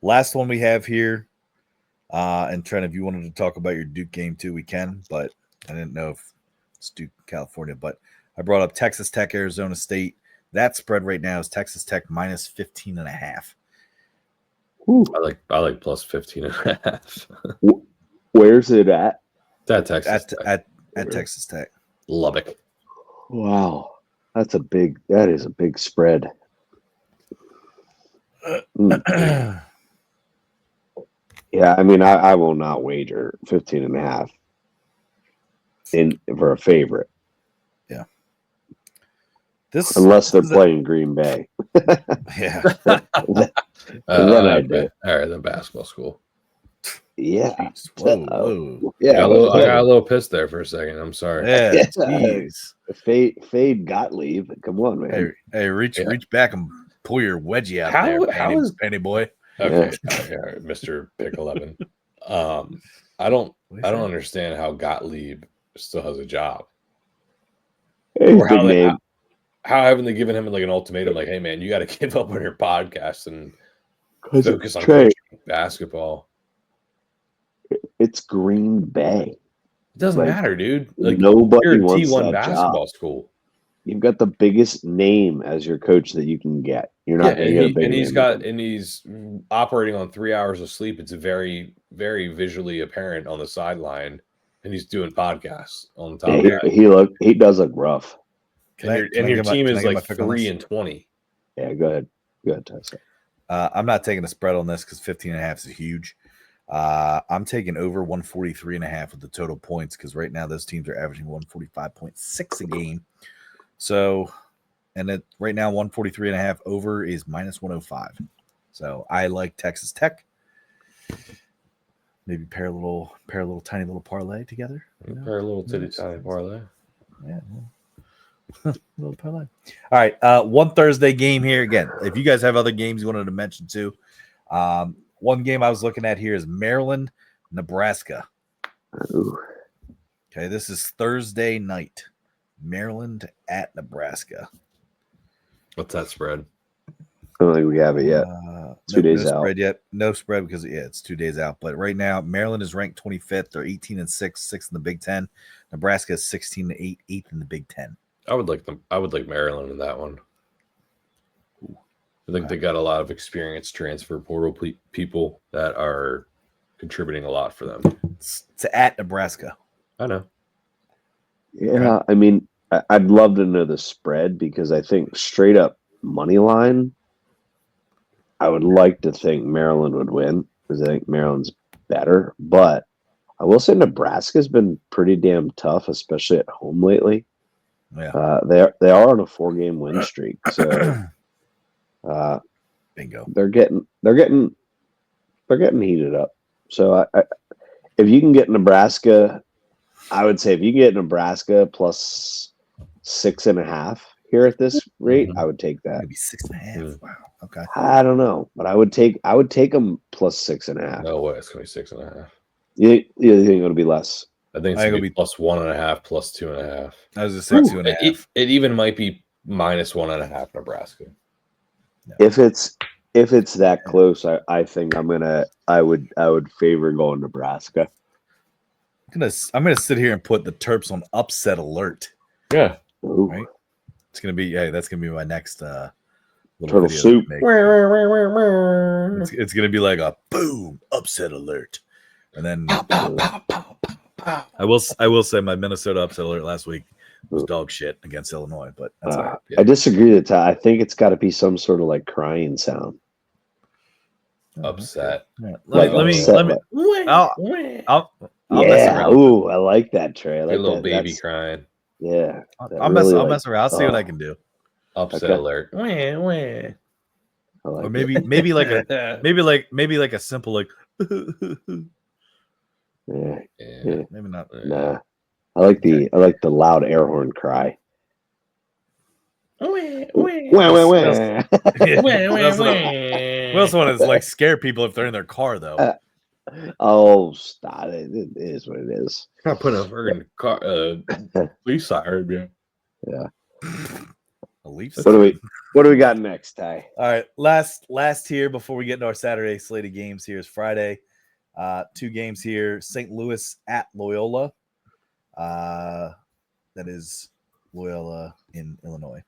Last one we have here, and Trent, if you wanted to talk about your Duke game too, we can. But I didn't know if it's Duke, California. But I brought up Texas Tech, Arizona State. That spread right now is Texas Tech -15.5. I like +15.5. Where's it at? That Texas at Texas Tech. Lubbock. Wow, that is a big spread. Yeah, I mean, I will not wager 15.5 for a favorite. Yeah. Unless they're playing Green Bay. Yeah. Then I do. All right, the basketball school. Yeah. Jeez. Whoa. Yeah. I got a little pissed there for a second. I'm sorry. Yeah. Jeez. Fade Gottlieb. Come on, man. Hey, reach back and pull your wedgie out penny boy. Okay, all right, Mr. Pick 11. I don't understand how Gottlieb still has a job. Hey, Or how haven't they given him like an ultimatum? Like, hey man, you got to give up on your podcast and focus on coaching basketball. It's Green Bay. It doesn't matter, dude. Like nobody you're a wants T1 that basketball job. school. You've got the biggest name as your coach that you can get. You're not going to get a big name. And he's operating on 3 hours of sleep. It's very, very visually apparent on the sideline, and he's doing podcasts on top. Yeah, he does look rough. And your team is like 3-20. Yeah, go ahead, Tyson. I'm not taking a spread on this because 15.5 is huge. I'm taking over 143.5 with the total points because right now those teams are averaging 145.6 a game. So, and right now 143.5 over is -105. So I like Texas Tech. Maybe pair a little tiny little parlay together. Pair a little tiny parlay. Yeah. Little parlay. All right. One Thursday game here again. If you guys have other games you wanted to mention too, one game I was looking at here is Maryland, Nebraska. Ooh. Okay, this is Thursday night. Maryland at Nebraska. What's that spread? I don't think we have it yet. 2 days out. Spread yet. No spread because it's 2 days out. But right now, Maryland is ranked 25th. They're 18-6, 6th in the Big Ten. Nebraska is 16-8, 8th in the Big Ten. I would like Maryland in that one. I think they got a lot of experienced transfer portal people that are contributing a lot for them. It's at Nebraska. I know. Yeah, I mean, I'd love to know the spread because I think straight up money line, I would like to think Maryland would win because I think Maryland's better. But I will say Nebraska's been pretty damn tough, especially at home lately. Yeah, they are on a 4-game win streak, so bingo. They're getting heated up. So if you can get Nebraska, I would say if you can get Nebraska plus 6.5 here at this rate, I would take that. Maybe 6.5. Wow. Okay. I don't know, but I would take them plus 6.5. No way, it's gonna be 6.5. You think it'll be less? I think it's going to be plus 1.5, plus 2.5. I was just saying 2.5. It even might be minus 1.5 Nebraska. No. If it's that close, I think I would favor going Nebraska. I'm gonna sit here and put the Terps on upset alert. Yeah. Right? It's gonna be that's gonna be my next little turtle soup. It's gonna be like a boom upset alert, and then I will say my Minnesota upset alert last week was dog shit against Illinois, but that's all right. I disagree with that. I think it's got to be some sort of like crying sound. Upset. Yeah. Let me. I'll yeah. Ooh, I like that, Trey. I like a little that. baby crying. Yeah. I'll mess around. I'll see what I can do. Upset alert. Like or maybe like a simple like. yeah. Maybe not. Nah. I like the loud air horn cry. We also want to like scare people if they're in their car though. Oh, stop it! It is what it is. I put a freaking car, police siren. Yeah. What do we got next, Ty? All right, last here before we get into our Saturday slate of games. Here is Friday. 2 games here. St. Louis at Loyola. That is Loyola in Illinois.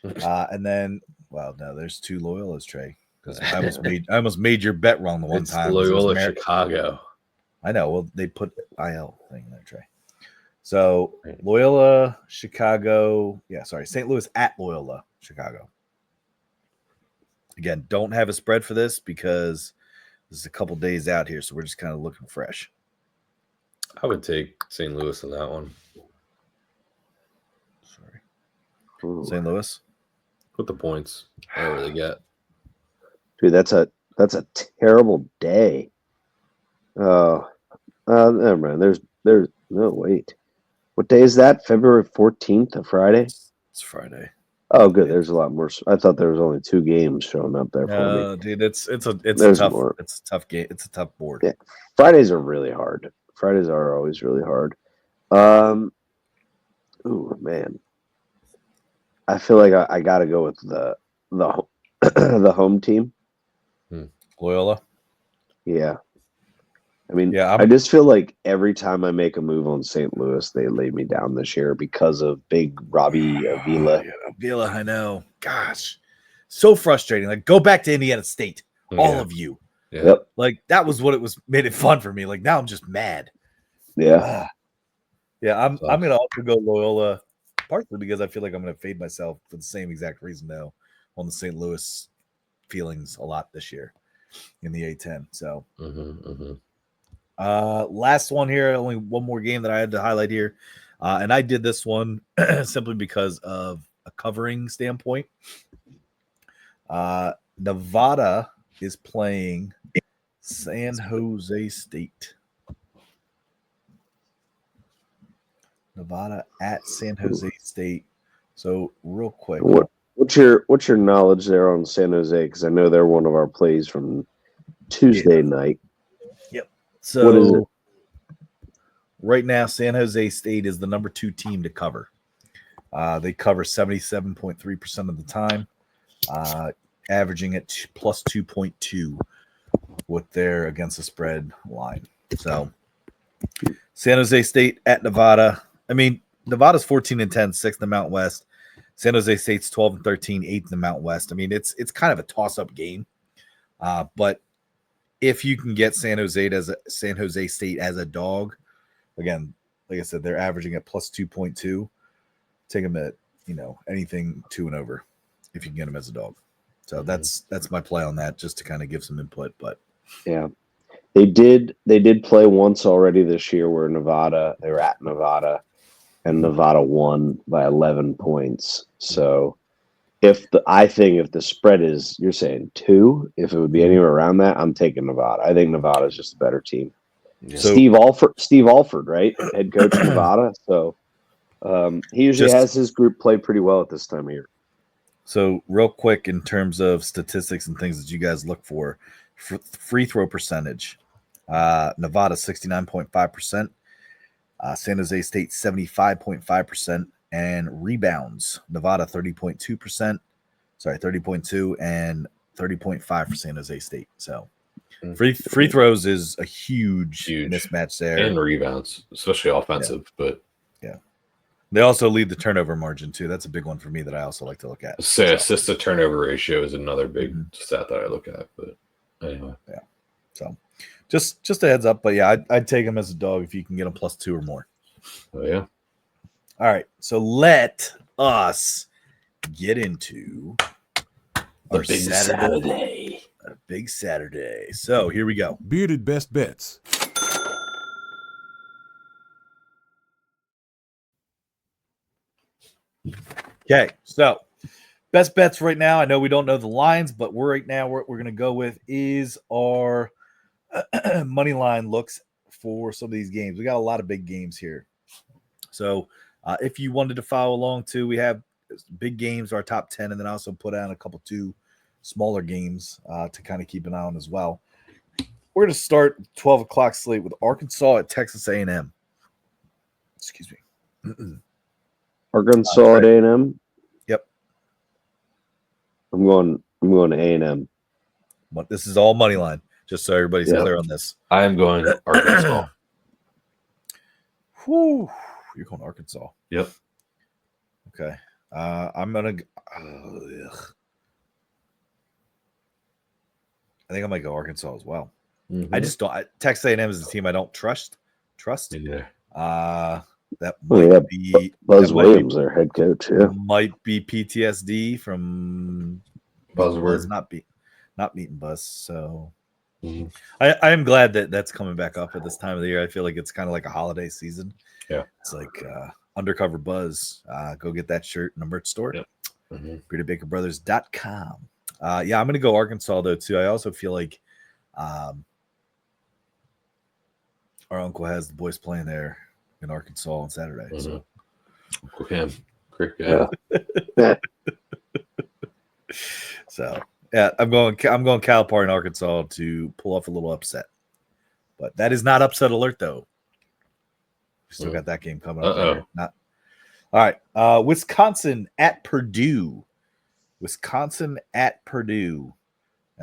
And then, no, there's 2 Loyolas, Trey. Because I almost made your bet wrong the one time. Loyola Chicago. I know. Well, they put IL thing there, Trey. So Loyola, Chicago. Yeah, sorry. St. Louis at Loyola, Chicago. Again, don't have a spread for this because this is a couple days out here, so we're just kind of looking fresh. I would take St. Louis in that one. Sorry. St. Louis? With the points. I don't really get. Dude, that's a terrible day. Oh, never mind. There's no wait. What day is that? February 14th, a Friday? It's Friday. Oh, good. There's a lot more. I thought there was only 2 games showing up there for me. Dude, it's a tough game. It's a tough board. Yeah. Fridays are really hard. Fridays are always really hard. Ooh, man. I feel like I got to go with the the home team. Loyola. Yeah. I mean, I just feel like every time I make a move on St. Louis, they lay me down this year because of big Robbie Avila. Avila, I know. Gosh, so frustrating. Like, go back to Indiana State, all of you. Yeah. Yep. Like, that was what made it fun for me. Like, now I'm just mad. Yeah. I'm gonna also go Loyola, partially because I feel like I'm gonna fade myself for the same exact reason though on the St. Louis feelings a lot this year in the A10. So. Last one here, only one more game that I had to highlight here. And I did this one simply because of a covering standpoint. Nevada is playing San Jose State. Nevada at San Jose State. So real quick. What's your knowledge there on San Jose? Because I know they're one of our plays from Tuesday night. So what is it? Right now, San Jose State is the number 2 team to cover. They cover 77.3% of the time, averaging at plus 2.2 with their against the spread line. So San Jose State at Nevada. I mean, Nevada's 14-10, 6th in the Mountain West. San Jose State's 12-13, 8th in the Mountain West. I mean, it's kind of a toss-up game, but if you can get San Jose State as a dog, again, like I said, they're averaging at plus 2.2. Take them at anything 2 and over if you can get them as a dog. So that's my play on that, just to kind of give some input. But yeah, they did play once already this year where they were at Nevada, and Nevada won by 11 points. So. If the spread is, you're saying 2, if it would be anywhere around that, I'm taking Nevada. I think Nevada is just a better team. Yeah. Steve Alford, right? Head coach of Nevada. So he usually has his group play pretty well at this time of year. So real quick, in terms of statistics and things that you guys look for free throw percentage, Nevada 69.5%, San Jose State 75.5%, and rebounds Nevada 30.2%. Sorry, 30.2 and 30.5 for San Jose State. So free throws is a huge mismatch there, and rebounds, especially offensive. But they also lead the turnover margin too. That's a big one for me that I also like to look at. So assist to turnover ratio is another big stat that I look at. But anyway, so just a heads up. But yeah, I'd take him as a dog if you can get him +2 or more. Oh yeah. All right, so let us get into our big Saturday. A big Saturday. So here we go. Bearded best bets. Okay, so best bets right now. I know we don't know the lines, but we're going to go with is our money line looks for some of these games. We got a lot of big games here. So if you wanted to follow along too, we have big games, our top 10, and then I also put on a couple 2 smaller games to kind of keep an eye on as well. We're going to start 12 o'clock slate with Arkansas at Texas A&M. Excuse me. Arkansas at A&M. Yep. I'm going A&M. But this is all money line, just so everybody's clear on this. I am going Arkansas. Whew. You're going Arkansas. Yep. Okay. I'm gonna. I think I might go Arkansas as well. I just don't. Texas A&M is a team I don't trust. Yeah. That might be Buzz Williams, their head coach. Yeah, might be PTSD from Buzzword not meeting Buzz. So I am glad that that's coming back up at this time of the year. I feel like it's kind of like a holiday season. Yeah, it's like Undercover Buzz. Go get that shirt in the merch store. Yep. BeardedBakerBrothers.com. Yeah, I'm going to go Arkansas though too. I also feel like our uncle has the boys playing there in Arkansas on Saturday. So Uncle Cam, great guy. So yeah, I'm going Calipari in Arkansas to pull off a little upset, but that is not upset alert though. We still got that game coming up. There. Not all right. Wisconsin at Purdue. And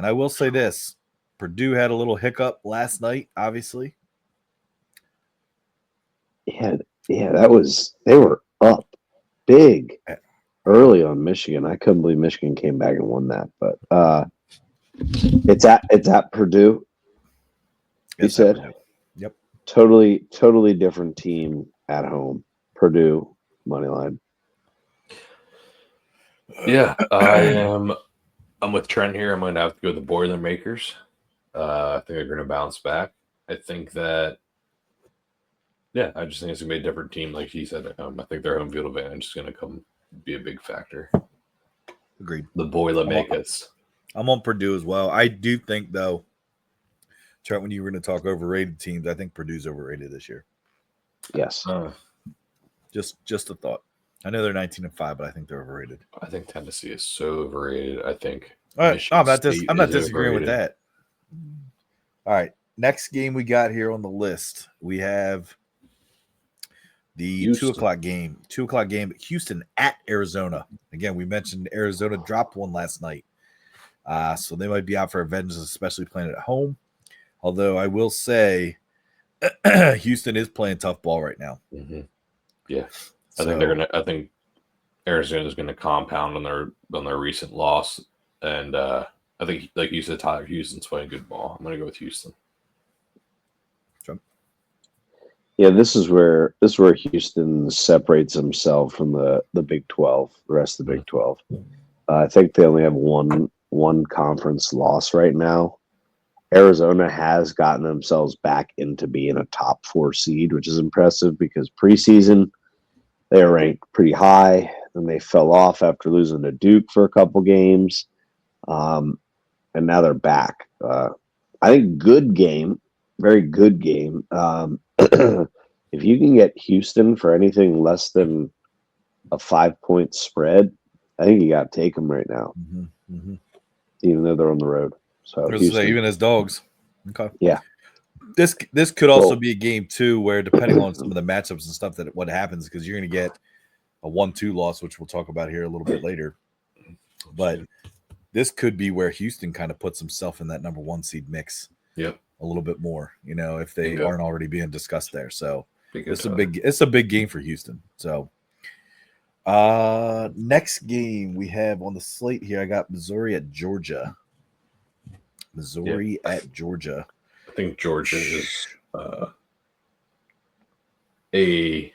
I will say this: Purdue had a little hiccup last night. Obviously, yeah. They were up big early on Michigan. I couldn't believe Michigan came back and won that. But it's at Purdue. You said, Purdue. Yep. Totally different team at home. Purdue money line. Yeah, I'm with Trent here. I'm going to have to go with the Boilermakers. I think they're going to bounce back. I think that. Yeah, I just think it's going to be a different team, like he said. I think their home field advantage is going to be a big factor. Agreed. The Boilermakers. I'm on Purdue as well. I do think, though, Trent, when you were going to talk overrated teams, I think Purdue's overrated this year. Yes. Just a thought. I know they're 19-5, but I think they're overrated. I think Tennessee is so overrated. I think I'm not disagreeing with that. All right. Next game we got here on the list, we have the Houston. 2 o'clock game. 2 o'clock game, Houston at Arizona. Again, we mentioned Arizona dropped one last night. So they might be out for a vengeance, especially playing at home. Although I will say Houston is playing tough ball right now. Mm-hmm. Yeah. I think Arizona is going to compound on their recent loss. And I think, like you said, Tyler, Houston's playing good ball. I'm going to go with Houston. Yeah, this is where Houston separates himself from the Big 12, the rest of the Big 12. I think they only have one conference loss right now. Arizona has gotten themselves back into being a top 4 seed, which is impressive because preseason they were ranked pretty high, and they fell off after losing to Duke for a couple games, and now they're back. I think very good game. If you can get Houston for anything less than a 5-point spread, I think you got to take them right now, even though they're on the road. So even as dogs. Okay. Yeah. This could also be a game too, where depending on some of the matchups and stuff that what happens, because you're going to get a 1-2 loss, which we'll talk about here a little bit later. But this could be where Houston kind of puts himself in that number 1 seed mix. Yep. A little bit more, if they aren't already being discussed there. So it's a big game for Houston. So next game we have on the slate here, I got Missouri at Georgia. At Georgia. I think Georgia is a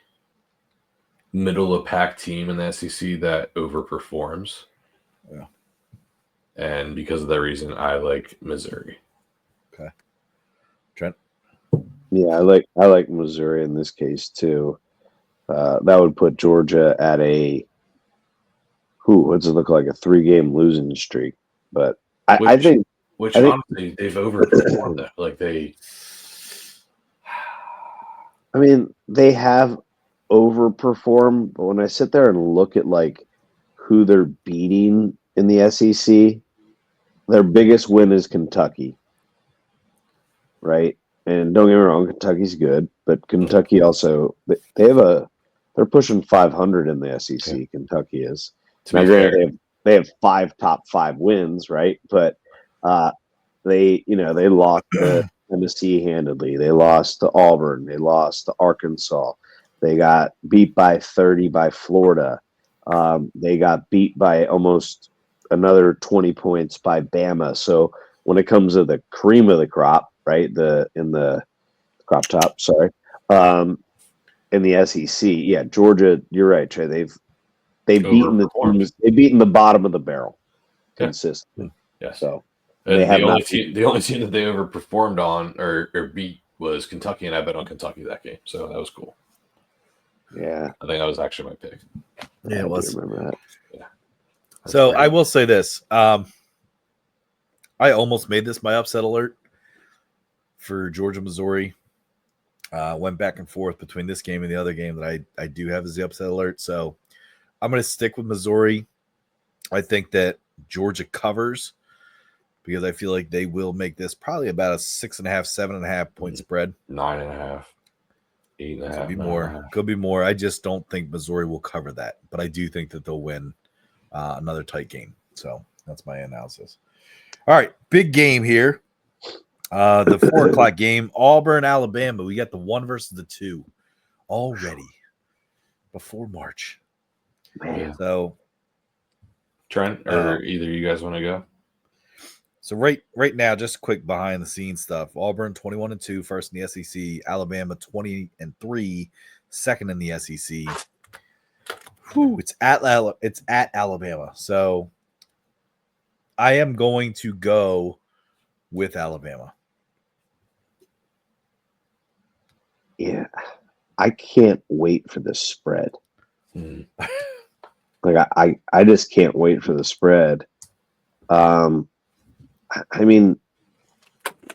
middle of pack team in the SEC that overperforms. Yeah. And because of that reason, I like Missouri. Okay. Trent? Yeah, I like Missouri in this case too. That would put Georgia at what's it look like, a 3-game losing streak. But I think honestly they've overperformed that. Like they have overperformed, but when I sit there and look at like who they're beating in the SEC, their biggest win is Kentucky. Right? And don't get me wrong, Kentucky's good, but Kentucky also they're pushing 500 in the SEC. Yeah. Kentucky is. Now, granted, they have 5 top 5 wins, right? But they lost to Tennessee handedly. They lost to Auburn. They lost to Arkansas. They got beat by 30 by Florida. They got beat by almost another 20 points by Bama. So when it comes to the cream of the crop, right? In the crop top, sorry. In the SEC, yeah, Georgia, you're right, Trey. They've beaten the teams. They've beaten the bottom of the barrel consistently. Yes. So the only team that they overperformed on or beat was Kentucky, and I bet on Kentucky that game. So that was cool. Yeah, I think that was actually my pick. Yeah, it was. I remember that. Yeah. So I will say this: I almost made this my upset alert for Georgia, Missouri. Went back and forth between this game and the other game that I do have as the upset alert. So I'm going to stick with Missouri. I think that Georgia covers because I feel like they will make this probably about a 6.5, 7.5 point spread. 9.5, 8.5. Could be more. Could be more. I just don't think Missouri will cover that, but I do think that they'll win another tight game. So that's my analysis. All right, big game here. The 4:00 game, Auburn, Alabama. We got the 1 versus the 2 already before March. Man. So, Trent, or either you guys want to go? So right now, just quick behind the scenes stuff. Auburn 21-2, first in the SEC. Alabama 20-3, second in the SEC. Whew, it's at Alabama. So I am going to go with Alabama. Yeah, I can't wait for this spread. Like I just can't wait for the spread. I mean,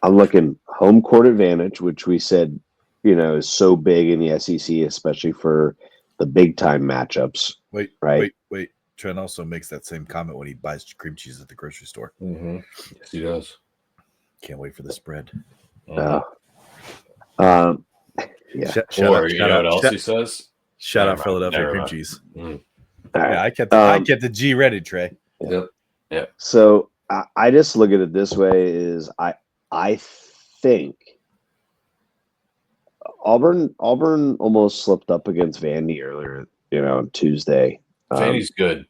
I'm looking home court advantage, which we said, is so big in the SEC, especially for the big time matchups. Wait. Trent also makes that same comment when he buys cream cheese at the grocery store. Mm-hmm. Yes, he does. Can't wait for the spread. Yeah. Shout out, what else he says? Shout out Philadelphia cream cheese. Right. Yeah, I kept the G ready, Trey. Yep. So I just look at it this way: is I think Auburn almost slipped up against Vandy earlier, on Tuesday. Vandy's good.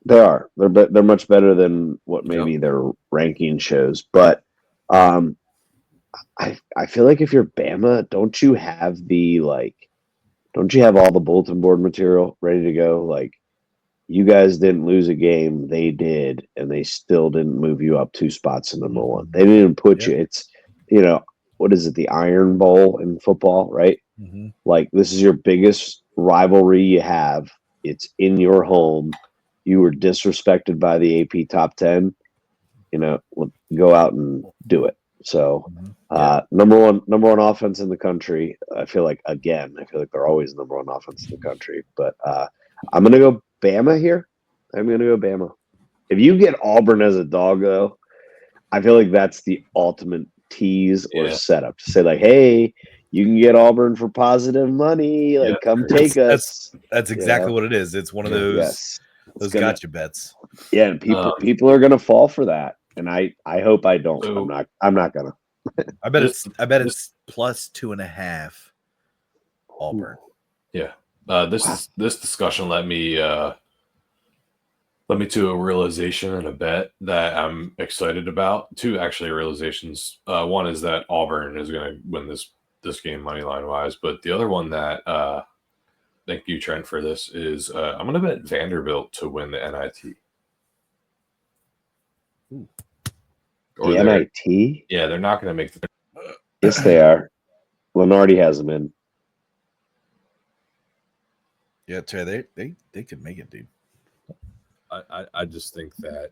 They are. They're much better than what maybe their ranking shows. But I feel like if you're Bama, don't you have all the bulletin board material ready to go? Like, you guys didn't lose a game, they did, and they still didn't move you up 2 spots in number 1. They didn't put you. It's what is it? The Iron Bowl in football, right? Mm-hmm. Like, this is your biggest rivalry you have. It's in your home. You were disrespected by the AP top 10. Go out and do it. So, number one offense in the country. I feel like they're always number 1 offense in the country. But I'm gonna go Bama here. I'm gonna go Bama. If you get Auburn as a dog, though, I feel like that's the ultimate tease or Yeah. setup to say like, hey, you can get Auburn for positive money. Like, Yeah. come take us. That's exactly what it is. It's one of those Yes. gotcha bets. Yeah, and people are gonna fall for that. And I hope I don't. So- I'm not gonna. I bet it's plus 2.5 Auburn. Yeah. This discussion led me to a realization and a bet that I'm excited about. Two actually realizations. One is that Auburn is going to win this game money line wise, but the other one that thank you, Trent, for this is I'm going to bet Vanderbilt to win the NIT. Or the NIT? Yeah, they're not going to make the. Yes, they are. Lenardi has them in. Yeah, Trey, they could make it, dude. I just think that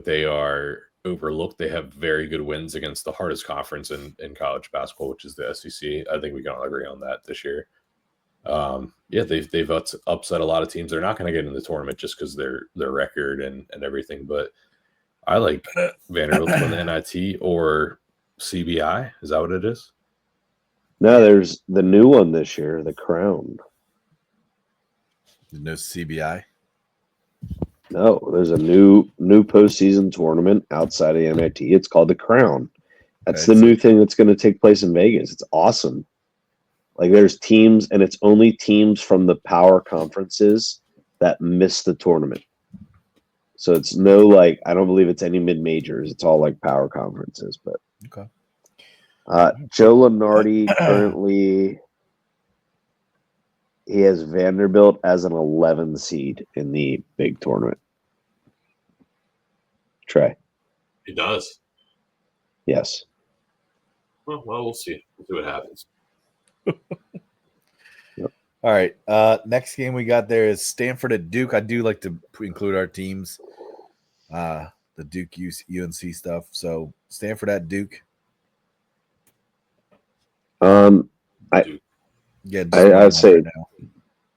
they are overlooked. They have very good wins against the hardest conference in college basketball, which is the SEC. I think we can all agree on that this year. They've upset a lot of teams. They're not going to get in the tournament just because their record and everything. But I like Vanderbilt to win the NIT or CBI. Is that what it is? No, there's the new one this year, the Crown. No CBI. No, there's a new postseason tournament outside of the NIT. It's called the Crown. That's the new thing that's going to take place in Vegas. It's awesome. Like there's teams, and it's only teams from the power conferences that miss the tournament. So it's no like I don't believe it's any mid majors. It's all like power conferences. But okay. Joe Lenardi currently he has Vanderbilt as an 11 seed in the big tournament. Trey. He does. Yes. Well, we'll see. We'll see what happens. Yep. All right. Next game we got there is Stanford at Duke. I do like to include our teams, the Duke UNC stuff. So Stanford at Duke. I'd say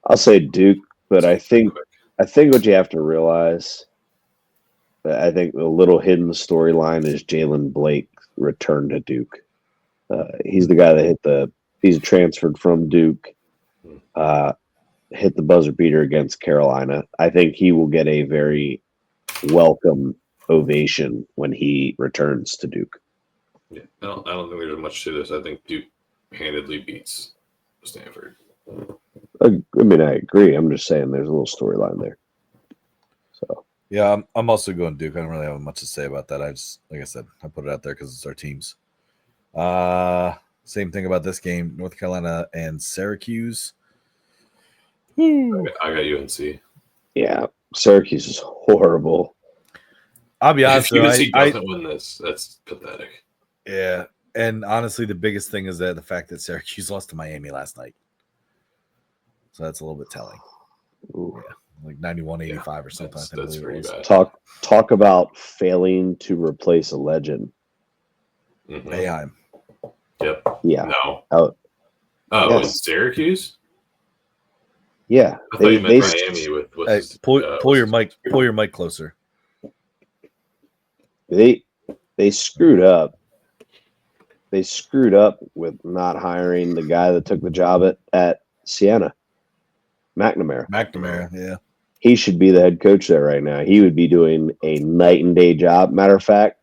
I'll say Duke, but I think what you have to realize, I think the little hidden storyline is Jalen Blake returned to Duke. He's the guy that he's transferred from Duke, hit the buzzer beater against Carolina. I think he will get a very welcome ovation when he returns to Duke. Yeah, I don't think there's much to this. I think Duke handedly beats Stanford. I mean, I agree. I'm just saying there's a little storyline there. So yeah, I'm also going Duke. I don't really have much to say about that. I just, like I said, I put it out there because it's our teams. Same thing about this game: North Carolina and Syracuse. I got UNC. Yeah, Syracuse is horrible. I'll be honest. If UNC doesn't win this, that's pathetic. Yeah, and honestly, the biggest thing is that the fact that Syracuse lost to Miami last night. So that's a little bit telling. Ooh. Yeah, like 91-85 or something. That's pretty bad. Talk about failing to replace a legend. Mm-hmm. Boeheim. Yep. Yeah. No. Yes. In Syracuse? Yeah. I thought you meant Miami with hey, pull your mic closer. They screwed up. They screwed up with not hiring the guy that took the job at Siena, McNamara, yeah. He should be the head coach there right now. He would be doing a night and day job. Matter of fact,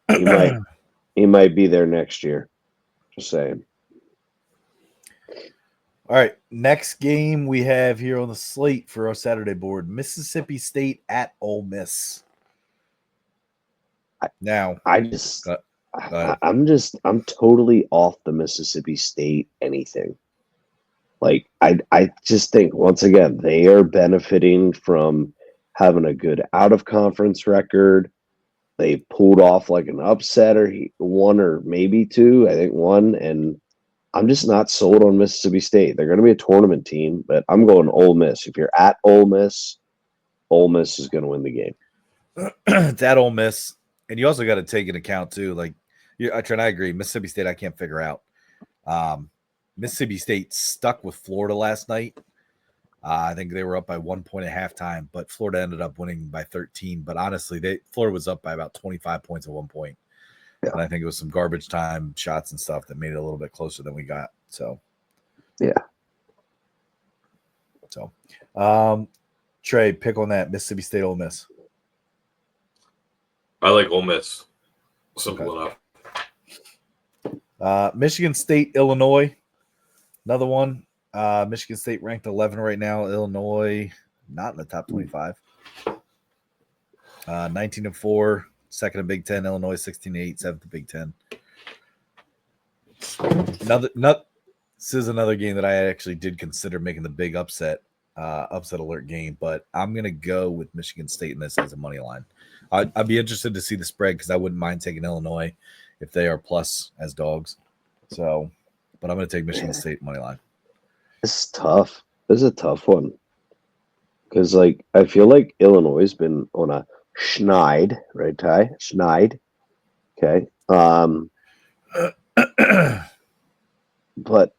he might be there next year. Just saying. All right, next game we have here on the slate for our Saturday board: Mississippi State at Ole Miss. I'm totally off the Mississippi State anything. Like I just think once again they are benefiting from having a good out of conference record. They pulled off like an upset or one or maybe two. I think one, and I'm just not sold on Mississippi State. They're going to be a tournament team, but I'm going Ole Miss. If you're at Ole Miss is going to win the game. It's at Ole Miss, and you also got to take into account too. Like, I agree. Mississippi State, I can't figure out. Mississippi State stuck with Florida last night. I think they were up by 1 point at halftime, but Florida ended up winning by 13. But honestly, Florida was up by about 25 points at one point. Yeah. And I think it was some garbage time shots and stuff that made it a little bit closer than we got. So, yeah. So, Trey, pick on that Mississippi State Ole Miss. I like Ole Miss. Simple enough. Michigan State, Illinois. Another one. Michigan State ranked 11 right now. Illinois not in the top 25. 19-4, second in Big Ten. Illinois 16-8, seventh in Big Ten. This is another game that I actually did consider making the big upset alert game, but I'm gonna go with Michigan State in this as a money line. I'd be interested to see the spread because I wouldn't mind taking Illinois if they are plus as dogs. So, but I'm gonna take Michigan State money line. It's tough. This is a tough one because, like, I feel like Illinois has been on a schneid, right, Ty? Schneid. Okay. But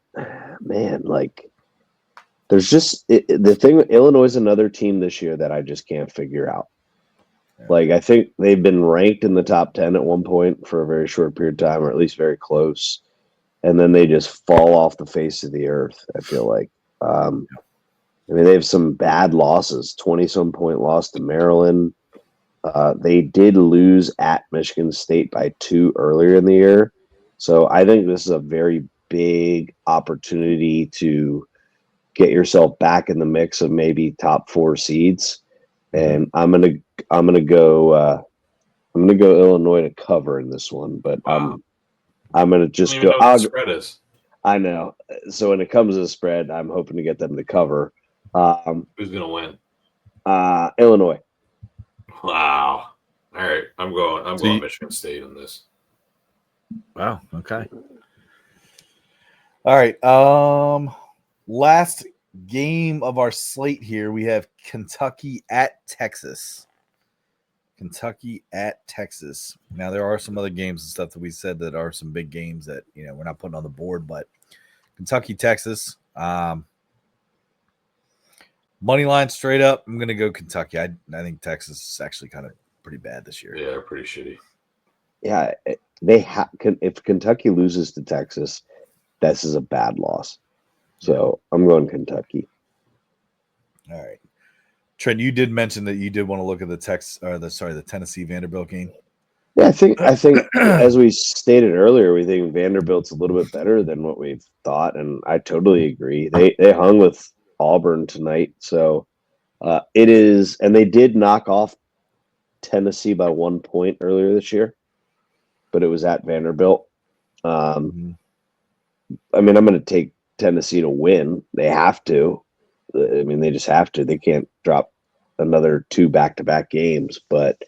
man, like, there's just the thing. Illinois is another team this year that I just can't figure out. Yeah. Like, I think they've been ranked in the top 10 at one point for a very short period of time, or at least very close. And then they just fall off the face of the earth, I feel like. I mean, they have some bad losses, 20-some point loss to Maryland. They did lose at Michigan State by 2 earlier in the year. So I think this is a very big opportunity to get yourself back in the mix of maybe top 4 seeds. And I'm gonna go Illinois to cover in this one, but wow. I'm going to just go. Know what the spread is. I know. So when it comes to the spread, I'm hoping to get them to cover. Who's going to win? Illinois. Wow. All right. I'm going Michigan State on this. Wow. Okay. All right. Last game of our slate here, we have Kentucky at Texas. Kentucky at Texas. Now, there are some other games and stuff that we said that are some big games that, we're not putting on the board, but Kentucky, Texas. Money line straight up, I'm going to go Kentucky. I think Texas is actually kind of pretty bad this year. Yeah, they're pretty shitty. Yeah, if Kentucky loses to Texas, this is a bad loss. So I'm going Kentucky. All right. Trent, you did mention that you did want to look at the Tennessee Vanderbilt game. Yeah, I think as we stated earlier, we think Vanderbilt's a little bit better than what we've thought, and I totally agree. They hung with Auburn tonight, so it is, and they did knock off Tennessee by 1 point earlier this year, but it was at Vanderbilt. I mean, I'm going to take Tennessee to win. They have to. I mean, they just have to. They can't drop another 2 back-to-back games, but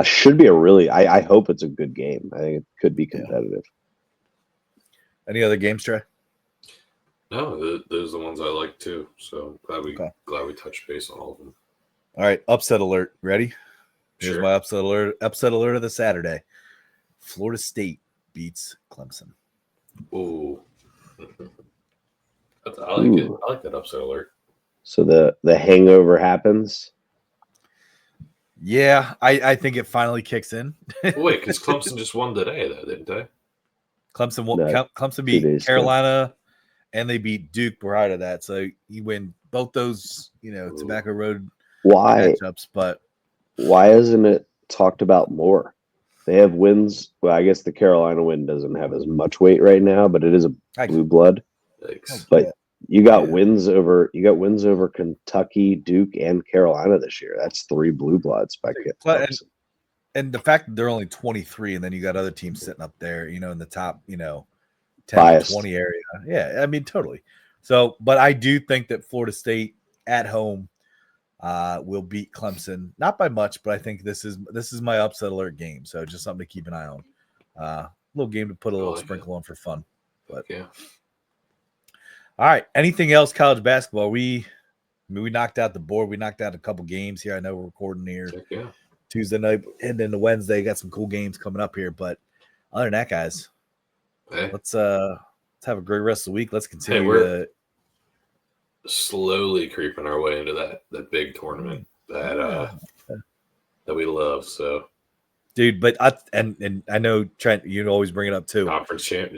should be I hope it's a good game. I think it could be competitive. Any other games, Trey? No, those are the ones I like too. So glad we touched base on all of them. All right, upset alert. Ready? Here's Sure. my upset alert. Upset alert of the Saturday. Florida State beats Clemson. Ooh. I like it. I like that upset alert. So the hangover happens. Yeah, I think it finally kicks in. Wait, because Clemson just won today, though, didn't they? Clemson beat Carolina, and they beat Duke prior to that. So you win both those, Tobacco Road matchups. But why isn't it talked about more? They have wins. Well, I guess the Carolina win doesn't have as much weight right now, but it is a blue blood. Thanks. But you got wins over Kentucky, Duke, and Carolina this year. That's 3 blue bloods by Clemson. And the fact that they're only 23, and then you got other teams sitting up there, in the top, 10 to 20 area. Yeah, I mean, totally. So, but I do think that Florida State at home will beat Clemson, not by much, but I think this is my upset alert game. So just something to keep an eye on. Little game to put a little sprinkle on for fun. But yeah. All right. Anything else college basketball? We knocked out the board. We knocked out a couple games here. I know we're recording here Tuesday night and then the Wednesday. Got some cool games coming up here. But other than that, guys, let's have a great rest of the week. Let's continue slowly creeping our way into that big tournament that we love. So, dude, but I know Trent, you always bring it up too. conference Dude,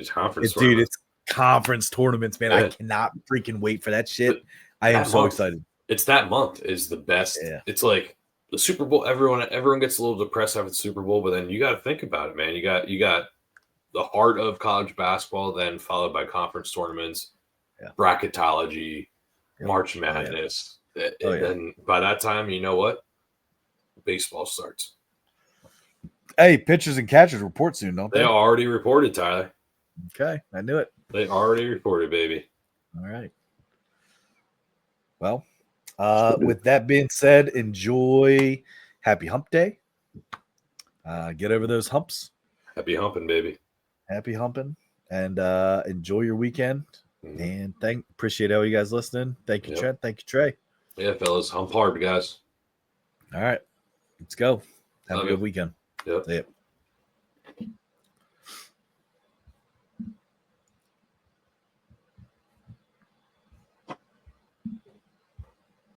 tournament. it's conference tournaments, man. I Yeah. cannot freaking wait for that shit. But I am that so month- excited. It's that month is the best. Yeah. It's like the Super Bowl. Everyone gets a little depressed after the Super Bowl, but then you got to think about it, man. You got the heart of college basketball, then followed by conference tournaments, bracketology, March Madness. And then by that time, you know what? Baseball starts. Hey, pitchers and catchers report soon, don't they? They already reported, Tyler. Okay, I knew it. They already reported, baby. All right. Well, with that being said, enjoy Happy Hump Day. Get over those humps. Happy humping, baby. Happy humping. And enjoy your weekend. Mm-hmm. And appreciate all you guys listening. Thank you, Trent. Thank you, Trey. Yeah, fellas. Hump hard, guys. All right. Let's go. Have Love a good it. weekend. Yep. See ya.